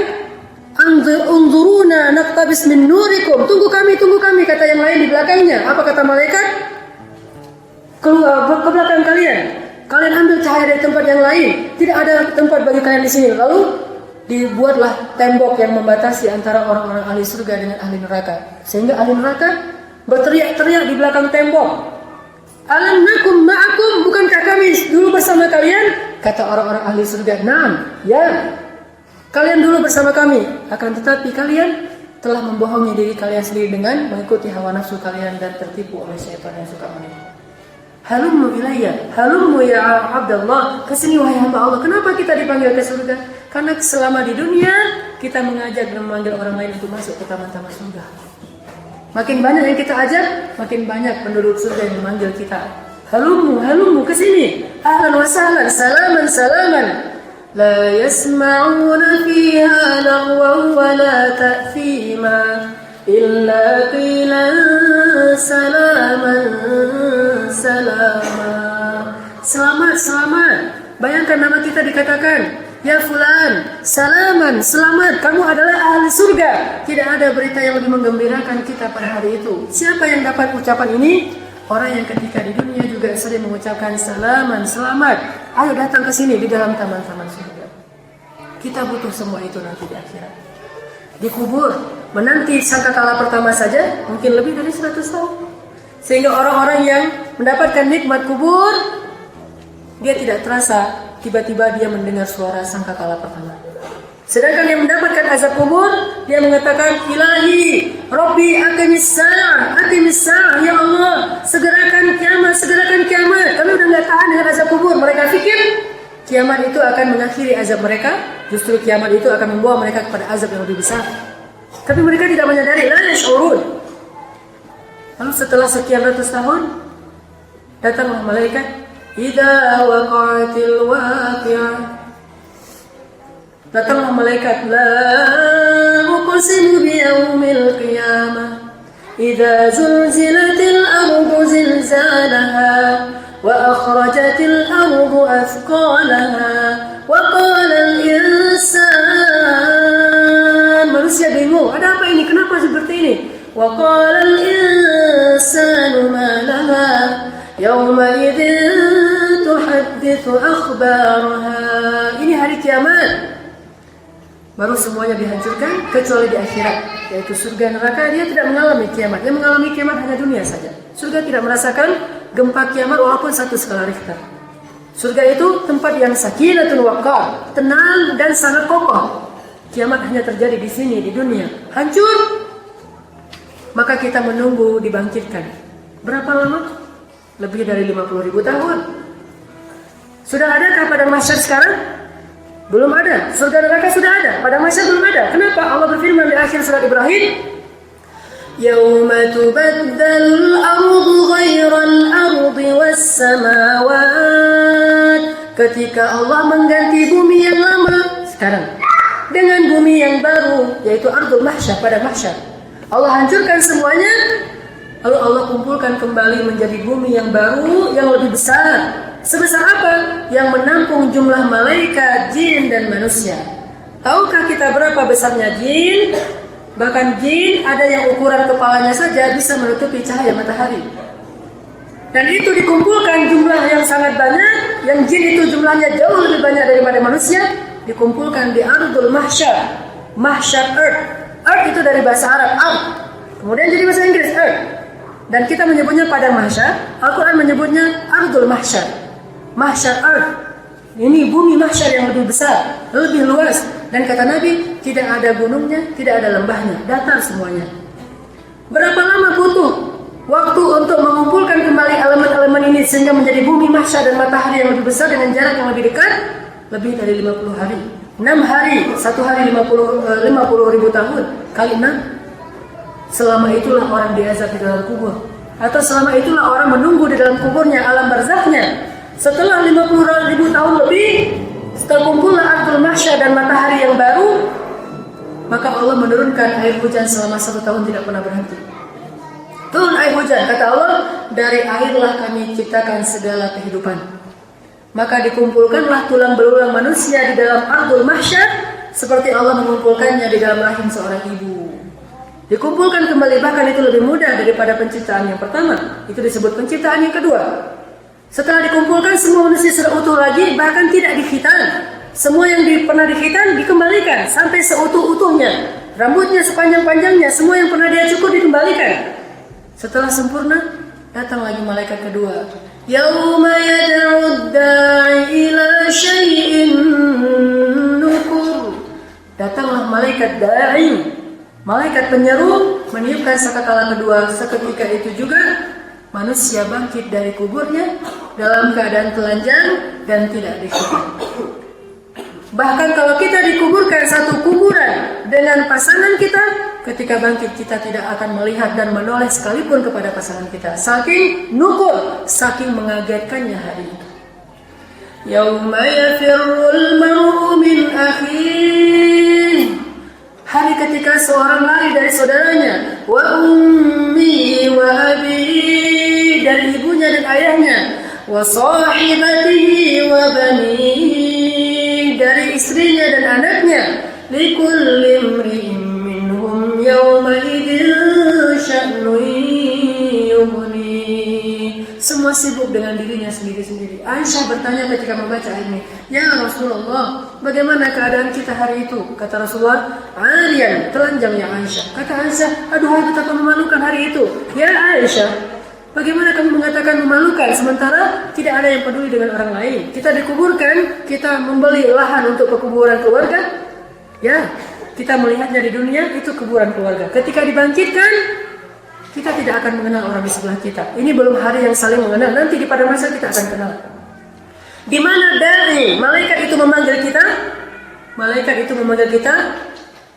unzuruna naqtabis min nurikum, tunggu kami, kata yang lain di belakangnya. Apa kata malaikat? Keluar ke belakang kalian ambil cahaya dari tempat yang lain, tidak ada tempat bagi kalian di sini. Lalu dibuatlah tembok yang membatasi antara orang-orang ahli surga dengan ahli neraka, sehingga ahli neraka berteriak-teriak di belakang tembok, alam nakum ma'akum, bukankah kami dulu bersama kalian? Kata orang-orang ahli surga, "Naam, ya. Kalian dulu bersama kami, akan tetapi kalian telah membohongi diri kalian sendiri dengan mengikuti hawa nafsu kalian dan tertipu oleh syaitan yang suka menipu." Halummu ilayya, halummu ya Abdullah, kesini wahai hamba Allah. Kenapa kita dipanggil ke surga? Karena selama di dunia kita mengajak dan memanggil orang lain untuk masuk ke taman-taman surga. Makin banyak yang kita ajak, makin banyak penduduk surga yang memanggil kita. Halummu, halummu kesini. Ahlan wa sahlan, salaman, salaman. La yasma'una fiha lagwan wa la ta'thima illa qilan salaman, salama. Selamat, selamat. Bayangkan nama kita dikatakan, ya fulan, salaman, selamat, kamu adalah ahli surga. Tidak ada berita yang lebih menggembirakan kita pada hari itu. Siapa yang dapat ucapan ini? Orang yang ketika di dunia juga sering mengucapkan salaman, selamat. Ayo datang ke sini di dalam taman-taman surga. Kita butuh semua itu nanti di akhirat. Di kubur, menanti sangkakala pertama saja mungkin lebih dari 100 tahun. Sehingga orang-orang yang mendapatkan nikmat kubur, dia tidak terasa tiba-tiba dia mendengar suara sangkakala pertama. Sedangkan yang mendapatkan azab kubur, dia mengatakan, Ilahi, Rabbi, aqimis sa'ah, ya Allah, segerakan kiamat, segerakan kiamat. Kami udah gak tahan dengan azab kubur. Mereka pikir kiamat itu akan mengakhiri azab mereka, justru kiamat itu akan membawa mereka kepada azab yang lebih besar. Tapi mereka tidak menyadari, la yash'urun. Lalu setelah sekian ratus tahun, datanglah malaikat, idza waqa'atil waqi'ah. Datanglah malaikat, la uqsimu biyaumil qiyamah, idza zulzilatil ardu zilzalaha wa akhrajatil ardu athqalaha wa qala al insan. Manusia bingung, ada apa ini? Kenapa seperti ini? Wa qala al insanu ma laha yawma idzin tuhadditsu akhbaraha. Ini hari kiamat. Baru semuanya dihancurkan kecuali di akhirat, yaitu surga neraka. Dia tidak mengalami kiamat. Yang mengalami kiamat hanya dunia saja. Surga tidak merasakan gempa kiamat walaupun 1 skala Richter. Surga itu tempat yang sakinatun waqar, tenang dan sangat kokoh. Kiamat hanya terjadi di sini, di dunia. Hancur, maka kita menunggu dibangkitkan. Berapa lama? Lebih dari 50.000 tahun. Sudah adakah padang mahsyar sekarang? Belum ada. Surga neraka sudah ada, padang mahsyar belum ada. Kenapa? Allah berfirman di akhir surat Ibrahim, Yauma tubaddalul ardu ghairal ardi was samawat. Ketika Allah mengganti bumi yang lama sekarang dengan bumi yang baru, yaitu ardul mahsyar, pada mahsyar. Allah hancurkan semuanya, lalu Allah kumpulkan kembali menjadi bumi yang baru, yang lebih besar. Sebesar apa? Yang menampung jumlah malaikat, jin dan manusia. Tahukah kita berapa besarnya jin? Bahkan jin ada yang ukuran kepalanya saja bisa menutupi cahaya matahari. Dan itu dikumpulkan jumlah yang sangat banyak. Yang jin itu jumlahnya jauh lebih banyak daripada manusia. Dikumpulkan di ardul mahsyar. Mahsyar earth. Earth itu dari bahasa Arab, earth. Kemudian jadi bahasa Inggris, earth. Dan kita menyebutnya padang mahsyar. Al-Quran menyebutnya ardul mahsyar. Mahsyar earth. Ini bumi mahsyar yang lebih besar, lebih luas. Dan kata Nabi, tidak ada gunungnya, tidak ada lembahnya, datar semuanya. Berapa lama butuh waktu untuk mengumpulkan kembali elemen-elemen ini sehingga menjadi bumi mahsyar dan matahari yang lebih besar dengan jarak yang lebih dekat? Lebih dari 50 hari. 6 hari, 1 hari 50.000 tahun kali 6. Selama itulah orang diazab di dalam kubur. Atau selama itulah orang menunggu di dalam kuburnya, alam barzakhnya. Setelah 50.000 tahun lebih, terkumpullah ardul mahsyar dan matahari yang baru, maka Allah menurunkan air hujan selama 1 tahun tidak pernah berhenti. Turun air hujan, kata Allah, dari airlah kami ciptakan segala kehidupan. Maka dikumpulkanlah tulang belulang manusia di dalam ardul mahsyar seperti Allah mengumpulkannya di dalam rahim seorang ibu. Dikumpulkan kembali, bahkan itu lebih mudah daripada penciptaan yang pertama. Itu disebut penciptaan yang kedua. Setelah dikumpulkan semua manusia sudah utuh lagi, bahkan tidak dikhitan. Semua yang pernah dikhitan dikembalikan sampai seutuh-utuhnya. Rambutnya sepanjang-panjangnya, semua yang pernah dia cukur dikembalikan. Setelah sempurna, datang lagi malaikat kedua. Yauma yad'ud da'i ila syai'in nukur. Datanglah malaikat da'i, malaikat penyeru, meniupkan sangkakala kedua. Seketika itu juga manusia bangkit dari kuburnya dalam keadaan telanjang dan tidak dihitan. Bahkan kalau kita dikuburkan satu kuburan dengan pasangan kita, ketika bangkit kita tidak akan melihat dan menoleh sekalipun kepada pasangan kita. Saking nukur, saking mengagetkannya hari itu. Yauma yafirrul mar'u min akhihi. Hari ketika seorang lari dari saudaranya, wa ummi wa abi, dari ibunya dan ayahnya, wa sahibatihi wa bani, dari istrinya dan anaknya, likulli imri'in minhum yawma idzin sya'nun yughni. Semua sibuk dengan dirinya sendiri-sendiri. Aisyah bertanya ketika membaca ayat ini, "Ya Rasulullah, bagaimana keadaan kita hari itu?" Kata Rasulullah, "Arian, telanjang ya Aisyah." Kata Aisyah, "Aduh, betapa memalukan hari itu." "Ya Aisyah, bagaimana kamu mengatakan memalukan sementara tidak ada yang peduli dengan orang lain? Kita dikuburkan, kita membeli lahan untuk pekuburan keluarga. Ya, kita melihatnya di dunia itu kuburan keluarga. Ketika dibangkitkan, kita tidak akan mengenal orang di sebelah kita. Ini belum hari yang saling mengenal. Nanti di pada masa kita akan kenal. Di mana dari malaikat itu memanggil kita? Malaikat itu memanggil kita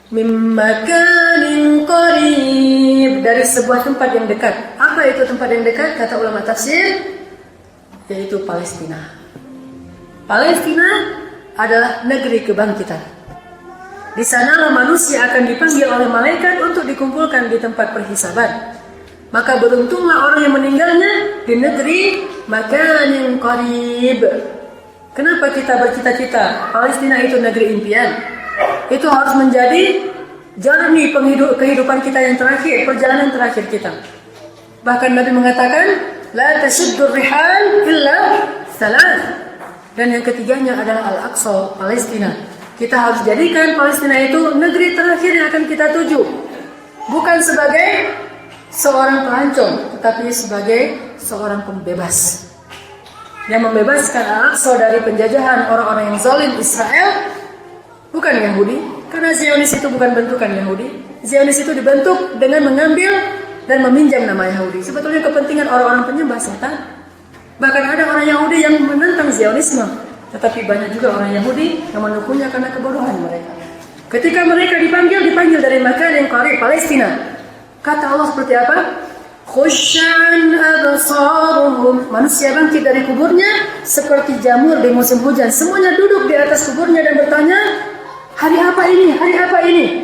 mimakanin qarib, dari sebuah tempat yang dekat. Apa itu tempat yang dekat? Kata ulama tafsir, yaitu Palestina. Palestina adalah negeri kebangkitan. Di sanalah manusia akan dipanggil oleh malaikat untuk dikumpulkan di tempat perhisaban. Maka beruntunglah orang yang meninggalnya di negeri makanin qarib. Kenapa kita bercita-cita Palestina itu negeri impian? Itu harus menjadi journey kehidupan kita yang terakhir, perjalanan terakhir kita. Bahkan Nabi mengatakan, la tasuddur rihal illa salat. Dan yang ketiganya adalah Al-Aqsa, Palestina. Kita harus jadikan Palestina itu negeri terakhir yang akan kita tuju. Bukan sebagai seorang pelancong, tetapi sebagai seorang pembebas yang membebaskan Al-Aqsa dari penjajahan orang-orang yang zalim Israel, bukan Yahudi, karena Zionis itu bukan bentukan Yahudi. Zionis itu dibentuk dengan mengambil dan meminjam nama Yahudi. Sebetulnya kepentingan orang-orang penyembah setan. Bahkan ada orang Yahudi yang menentang Zionisme, tetapi banyak juga orang Yahudi yang mendukungnya karena kebodohan mereka. Ketika mereka dipanggil dari makan yang qarib, Palestina. Kata Allah seperti apa? Khusyan absaruhum. Manusia bangkit dari kuburnya seperti jamur di musim hujan. Semuanya duduk di atas kuburnya dan bertanya, hari apa ini? Hari apa ini?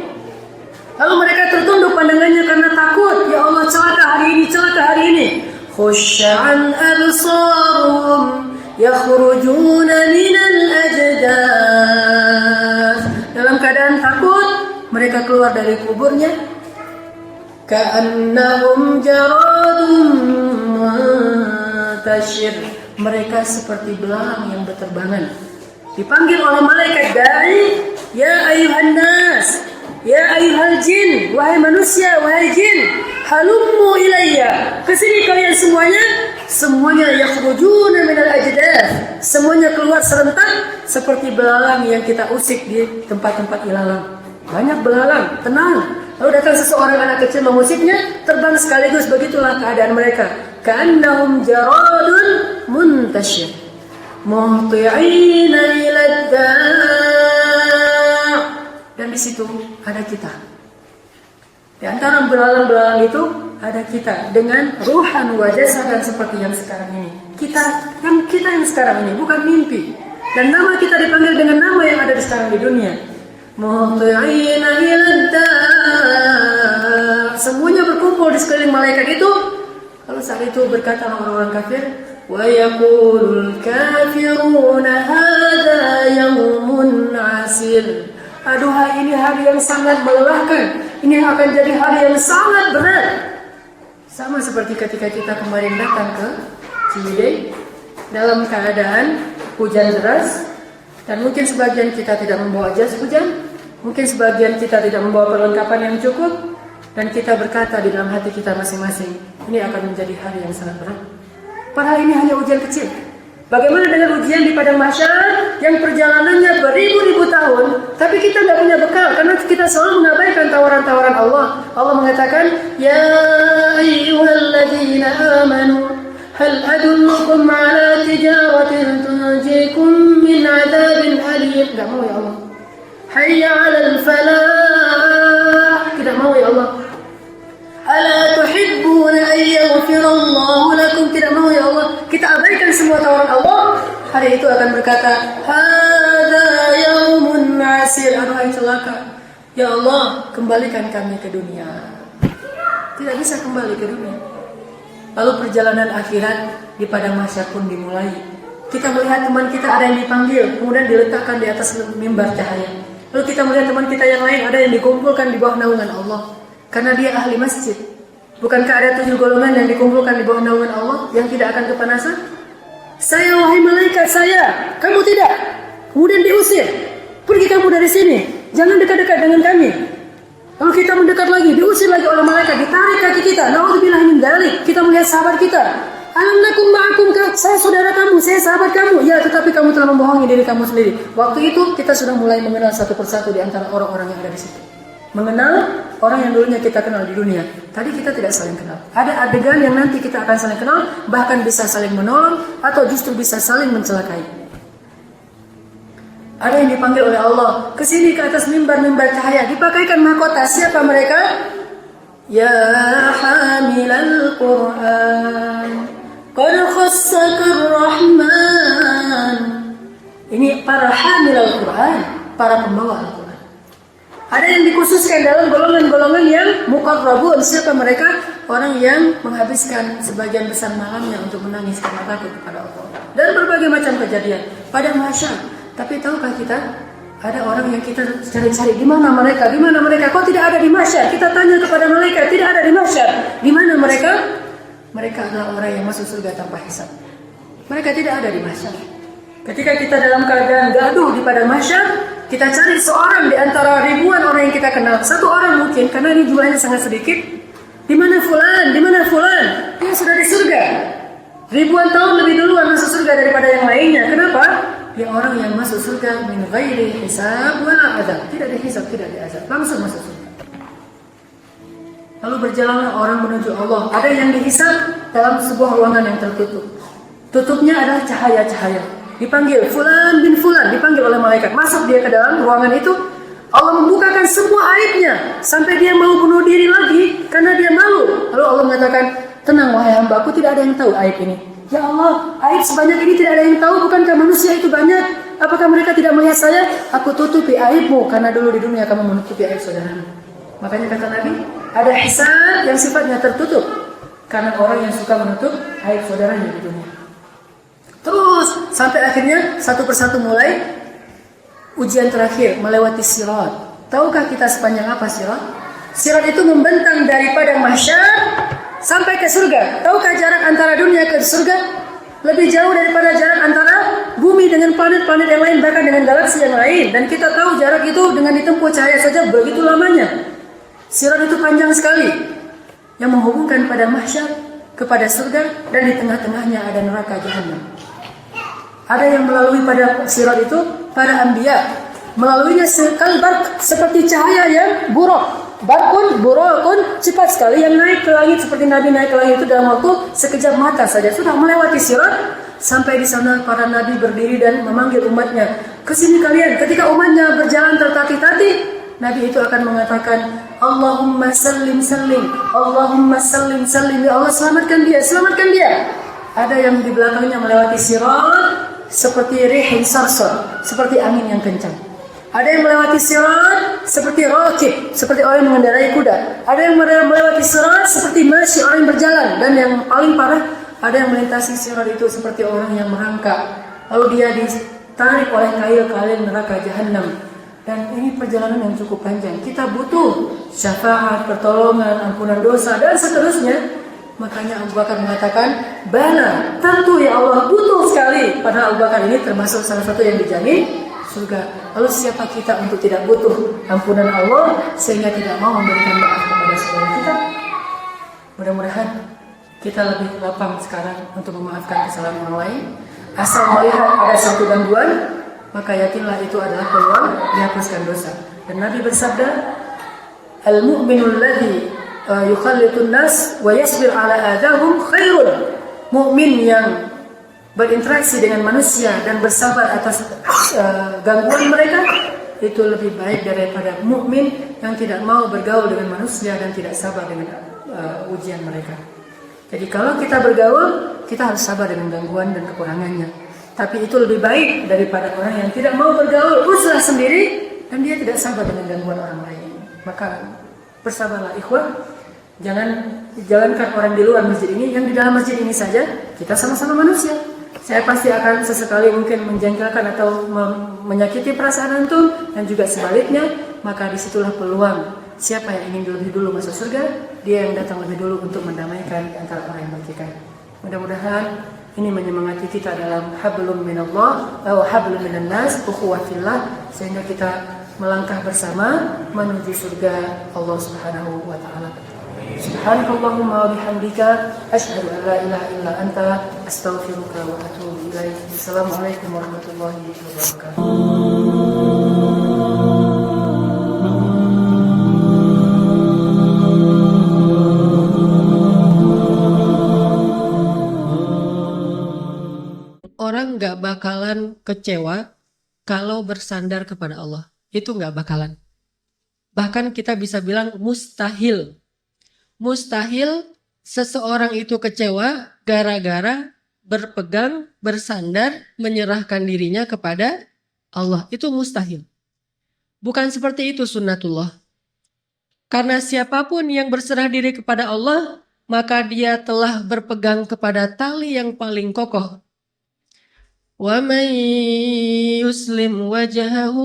Lalu mereka tertunduk pandangannya karena takut. Ya Allah, celaka hari ini, celaka hari ini. Khusyan absaruhum yakhrujuna minal ajdath. Dalam keadaan takut, mereka keluar dari kuburnya. Ka'annahum jaradun muntashir. Mereka seperti belalang yang berterbangan. Dipanggil oleh malaikat dari, ya ayuhan nas, ya ayuhal jin, wahai manusia, wahai jin, halummu ilayya, kesini kalian semuanya yakhrujuna minal ajdath. Semuanya keluar serentak seperti belalang yang kita usik di tempat-tempat ilalang. Banyak belalang, tenang. Lalu datang seseorang anak kecil mengusiknya, terbang sekaligus. Begitulah keadaan mereka. Ka'annahum jaradun muntashir muhti'ina ilad da'. Dan di situ ada kita. Di antara belalang-belalang itu ada kita dengan ruhan wa jasadan seperti yang sekarang ini. Kita yang sekarang ini, bukan mimpi. Dan nama kita dipanggil dengan nama yang ada sekarang di dunia. Muhti'ina ilad da'. Semuanya berkumpul di sekeliling malaikat itu. Lalu saat itu berkata orang-orang kafir, wa yaqulul kafiruna hadza yawmun 'asir. Aduhai, ini hari yang sangat melelahkan. Ini akan jadi hari yang sangat berat. Sama seperti ketika kita kemarin datang ke Ciwidey dalam keadaan hujan deras. Dan mungkin sebagian kita tidak membawa jas hujan, mungkin sebagian kita tidak membawa perlengkapan yang cukup, dan kita berkata di dalam hati kita masing-masing, ini akan menjadi hari yang sangat berat. Padahal ini hanya ujian kecil. Bagaimana dengan ujian di padang mahsyar yang perjalanannya beribu-ribu tahun, tapi kita nggak punya bekal karena kita selalu mengabaikan tawaran-tawaran Allah. Allah mengatakan, ya ayyuhalladzina amanu hal adullukum ala tijaratin tunjikum min adzabin alim. Enggak mau ya Allah. Hayya 'alal falah. Tidak mau ya Allah. Ala tuhibbuna an yaghfirallahu lakum. Tidak mau ya Allah. Kita abaikan semua tawaran Allah. Hari itu akan berkata, hadza yaumun 'asir. Aduhai celaka. Ya Allah, kembalikan kami ke dunia. Tidak bisa kembali ke dunia. Lalu perjalanan akhirat di padang mahsyar pun dimulai. Kita melihat teman kita ada yang dipanggil, kemudian diletakkan di atas mimbar cahaya. Lalu kita melihat teman kita yang lain ada yang dikumpulkan di bawah naungan Allah, karena dia ahli masjid. Bukankah ada 7 golongan yang dikumpulkan di bawah naungan Allah yang tidak akan kepanasan? Saya, wahai malaikat, saya, kamu tidak. Kemudian diusir. Pergi kamu dari sini. Jangan dekat-dekat dengan kami. Lalu kita mendekat lagi, diusir lagi oleh malaikat, ditarik kaki kita. Nauzubillah min dzalik. Kita melihat sahabat kita. Alam nakum ma'akum, saya saudara kamu, saya sahabat kamu. Ya, tetapi kamu telah membohongi diri kamu sendiri. Waktu itu kita sudah mulai mengenal satu persatu di antara orang-orang yang ada di situ. Mengenal orang yang dulunya kita kenal di dunia. Tadi kita tidak saling kenal. Ada adegan yang nanti kita akan saling kenal, bahkan bisa saling menolong atau justru bisa saling mencelakai. Ada yang dipanggil oleh Allah ke sini, ke atas mimbar-mimbar cahaya, dipakaikan mahkota. Siapa mereka? Ya hamilal Quran, qad khassakar Rahman. Ini para hamilal Quran, para pembawa Al-Quran. Ada yang dikhususkan dalam golongan-golongan yang muqarrabun. Siapa mereka? Orang yang menghabiskan sebagian besar malamnya untuk menangis karena takut kepada Allah. Dan berbagai macam kejadian pada mahsyar. Tapi tahukah kita, ada orang yang kita cari-cari, di mana mereka? Di mana mereka? Kok tidak ada di mahsyar? Kita tanya kepada mereka, tidak ada di mahsyar. Di mana mereka? Mereka adalah orang yang masuk surga tanpa hisab. Mereka tidak ada di mahsyar. Ketika kita dalam keadaan gaduh di padang mahsyar, kita cari seorang di antara ribuan orang yang kita kenal. Satu orang mungkin, karena ini jumlahnya sangat sedikit. Di mana fulan? Di mana fulan? Dia sudah di surga. Ribuan tahun lebih duluan masuk surga daripada yang lainnya. Kenapa? Dia orang yang masuk surga min ghairi hisab wala azab. Tidak dihisab, tidak diazab. Langsung masuk surga. Lalu berjalanlah orang menuju Allah. Ada yang dihisab dalam sebuah ruangan yang tertutup. Tutupnya adalah cahaya-cahaya. Dipanggil fulan bin fulan, dipanggil oleh malaikat. Masuk dia ke dalam ruangan itu. Allah membukakan semua aibnya sampai dia mau bunuh diri lagi karena dia malu. Lalu Allah mengatakan, tenang wahai hamba-Ku, tidak ada yang tahu aib ini. Ya Allah, aib sebanyak ini tidak ada yang tahu. Bukankah manusia itu banyak? Apakah mereka tidak melihat saya? Aku tutupi aibmu karena dulu di dunia kamu menutupi aib saudaramu. Makanya kata Nabi, ada hisab yang sifatnya tertutup karena orang yang suka menutup aib saudaranya di dunia. Terus sampai akhirnya satu persatu mulai ujian terakhir, melewati sirat. Tahukah kita sepanjang apa sirat? Sirat itu membentang dari padang mahsyar sampai ke surga. Tahukah jarak antara dunia ke surga? Lebih jauh daripada jarak antara bumi dengan planet-planet yang lain, bahkan dengan galaksi yang lain. Dan kita tahu jarak itu dengan ditempuh cahaya saja begitu lamanya. Sirat itu panjang sekali, yang menghubungkan pada mahsyar kepada surga, dan di tengah-tengahnya ada neraka jahanam. Ada yang melalui pada sirat itu para anbiya, melaluinya kalbar seperti cahaya yang buruk. Burukun cepat sekali, yang naik ke langit seperti Nabi naik ke langit itu dalam waktu sekejap mata saja sudah melewati sirat. Sampai di sana para nabi berdiri dan memanggil umatnya, kesini kalian. Ketika umatnya berjalan tertati-tati, Nabi itu akan mengatakan, Allahumma sallim sallim, Allahumma sallim sallim, ya Allah selamatkan dia, selamatkan dia. Ada yang di belakangnya melewati sirat seperti rihin sarsar, seperti angin yang kencang. Ada yang melewati sirat seperti rakib, seperti orang yang mengendarai kuda. Ada yang melewati sirat seperti masyi, orang yang berjalan. Dan yang paling parah, ada yang melintasi sirat itu seperti orang yang merangkak. Lalu dia ditarik oleh kail-kail neraka jahanam. Dan ini perjalanan yang cukup panjang. Kita butuh syafaat, pertolongan, ampunan dosa, dan seterusnya. Makanya Abu Bakar mengatakan, bala, tentu ya Allah, butuh sekali. Padahal Abu Bakar ini termasuk salah satu yang dijamin surga. Lalu siapa kita untuk tidak butuh ampunan Allah sehingga tidak mau memberikan maaf kepada saudara kita? Mudah-mudahan kita lebih lapang sekarang untuk memaafkan kesalahan orang lain. Asal melihat ada satu gangguan, maka yakinlah itu adalah peluang dihapuskan dosa. Dan Nabi bersabda, al-mu'minul ladzi yukhallitun nas wa yasbir ala adahum khairun mukmin yang berinteraksi dengan manusia dan bersabar atas gangguan mereka itu lebih baik daripada mukmin yang tidak mau bergaul dengan manusia dan tidak sabar dengan ujian mereka. Jadi kalau kita bergaul, kita harus sabar dengan gangguan dan kekurangannya. Tapi itu lebih baik daripada orang yang tidak mau bergaul, usaha sendiri dan dia tidak sabar dengan gangguan orang lain. Maka bersabarlah ikhwan. Jangankan orang di luar masjid ini, yang di dalam masjid ini saja kita sama-sama manusia. Saya pasti akan sesekali mungkin menjengkelkan atau menyakiti perasaan antum dan juga sebaliknya. Maka disitulah peluang siapa yang ingin lebih dulu masuk surga, dia yang datang lebih dulu untuk mendamaikan antara orang yang bertikai. Mudah-mudahan ini menyemangati kita dalam hablum minallah wa hablum minan nas, ukhuwah fillah, sehingga kita melangkah bersama menuju surga Allah Subhanahu wa taala. Subhanakallahumma wa bihamdika asyhadu an la ilaha illa anta astaghfiruka wa atubu ilaik. Assalamualaikum warahmatullahi wabarakatuh. Orang gak bakalan kecewa kalau bersandar kepada Allah. Itu gak bakalan. Bahkan kita bisa bilang mustahil. Mustahil seseorang itu kecewa gara-gara berpegang, bersandar, menyerahkan dirinya kepada Allah. Itu mustahil. Bukan seperti itu sunnatullah. Karena siapapun yang berserah diri kepada Allah, maka dia telah berpegang kepada tali yang paling kokoh. وَمَنْ يُسْلِمْ وَجْهَهُ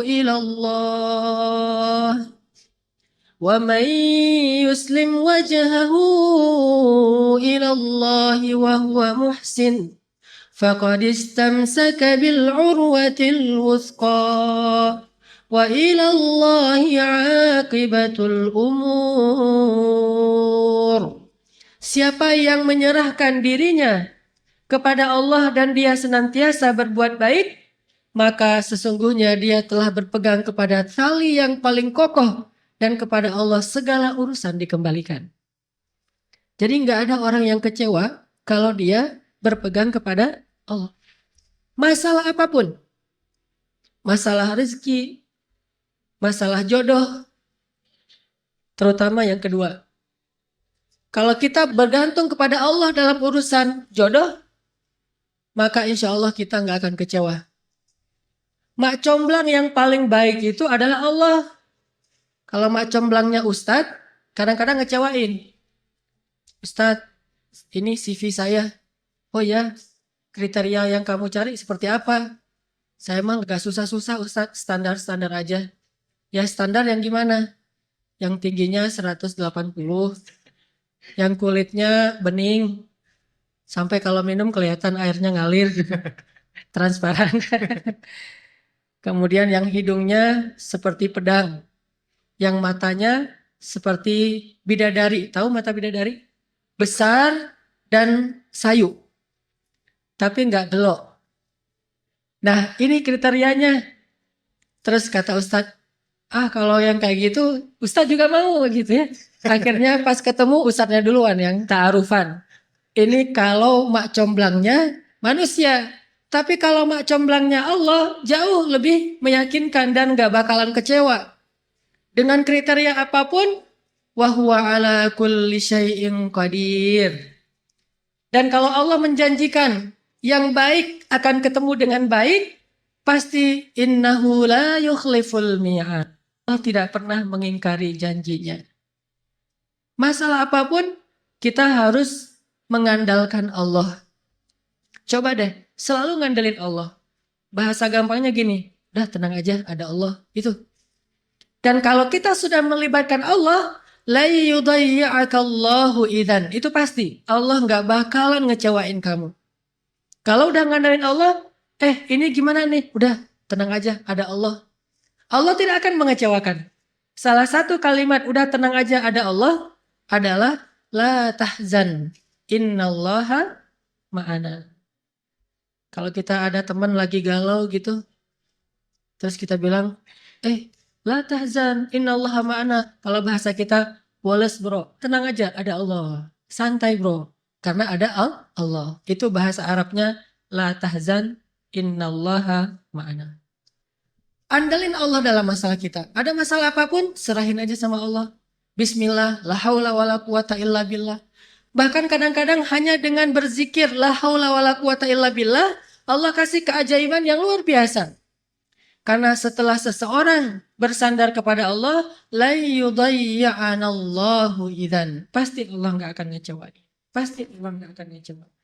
إِلَى اللَّهِ وَمَنْ يُسْلِمْ وَجْهَهُ إِلَى اللَّهِ وَهُوَ مُحْسِنٌ فَقَدِ اسْتَمْسَكَ بِالْعُرْوَةِ الْوُثْقَى وَإِلَى اللَّهِ عَاقِبَةُ الْأُمُورِ. Siapa yang menyerahkan dirinya kepada Allah dan dia senantiasa berbuat baik, maka sesungguhnya dia telah berpegang kepada tali yang paling kokoh dan kepada Allah segala urusan dikembalikan. Jadi nggak ada orang yang kecewa kalau dia berpegang kepada Allah. Masalah apapun, masalah rezeki, masalah jodoh, terutama yang kedua. Kalau kita bergantung kepada Allah dalam urusan jodoh, maka insya Allah kita nggak akan kecewa. Mak comblang yang paling baik itu adalah Allah. Kalau mak comblangnya Ustadz, kadang-kadang ngecewain. Ustadz, ini CV saya. Oh ya, kriteria yang kamu cari seperti apa? Saya emang gak susah-susah Ustadz, standar-standar aja. Ya standar yang gimana? Yang tingginya 180, yang kulitnya bening, sampai kalau minum kelihatan airnya ngalir, transparan. Kemudian yang hidungnya seperti pedang, yang matanya seperti bidadari. Tahu mata bidadari? Besar dan sayu, tapi nggak gelok. Nah ini kriterianya. Terus kata Ustadz, kalau yang kayak gitu Ustadz juga mau gitu ya. Akhirnya pas ketemu Ustadznya duluan yang ta'arufan. Ini kalau mak comblangnya manusia. Tapi kalau mak comblangnya Allah jauh lebih meyakinkan dan gak bakalan kecewa. Dengan kriteria apapun, wahuwa ala kulli syai'in qadir. Dan kalau Allah menjanjikan yang baik akan ketemu dengan baik, pasti innahu la yukhliful mi'ad. Allah tidak pernah mengingkari janjinya. Masalah apapun kita harus mengandalkan Allah. Coba deh, selalu ngandelin Allah. Bahasa gampangnya gini, udah tenang aja, ada Allah. Itu. Dan kalau kita sudah melibatkan Allah, la yudayya'akallahu idzan. Itu pasti, Allah gak bakalan ngecewain kamu. Kalau udah ngandelin Allah, ini gimana nih? Udah, tenang aja, ada Allah. Allah tidak akan mengecewakan. Salah satu kalimat, udah tenang aja, ada Allah, adalah la tahzan. Innallaha ma'ana. Kalau kita ada teman lagi galau gitu, terus kita bilang, la tahzan, innallaha ma'ana. Kalau bahasa kita, woles bro, tenang aja, ada Allah. Santai bro, Karena ada Allah. Itu bahasa Arabnya la tahzan innallaha ma'ana. Andalin Allah dalam masalah kita. Ada masalah apapun, serahin aja sama Allah. Bismillah, la haula wala quwata illa billah. Bahkan kadang-kadang hanya dengan berzikir la haula wala quwata illa billah, Allah kasih keajaiban yang luar biasa. Karena setelah seseorang bersandar kepada Allah, la yudayya'anallahu idzan. Pasti Allah nggak akan ngecewain. Pasti Allah nggak akan ngecewain.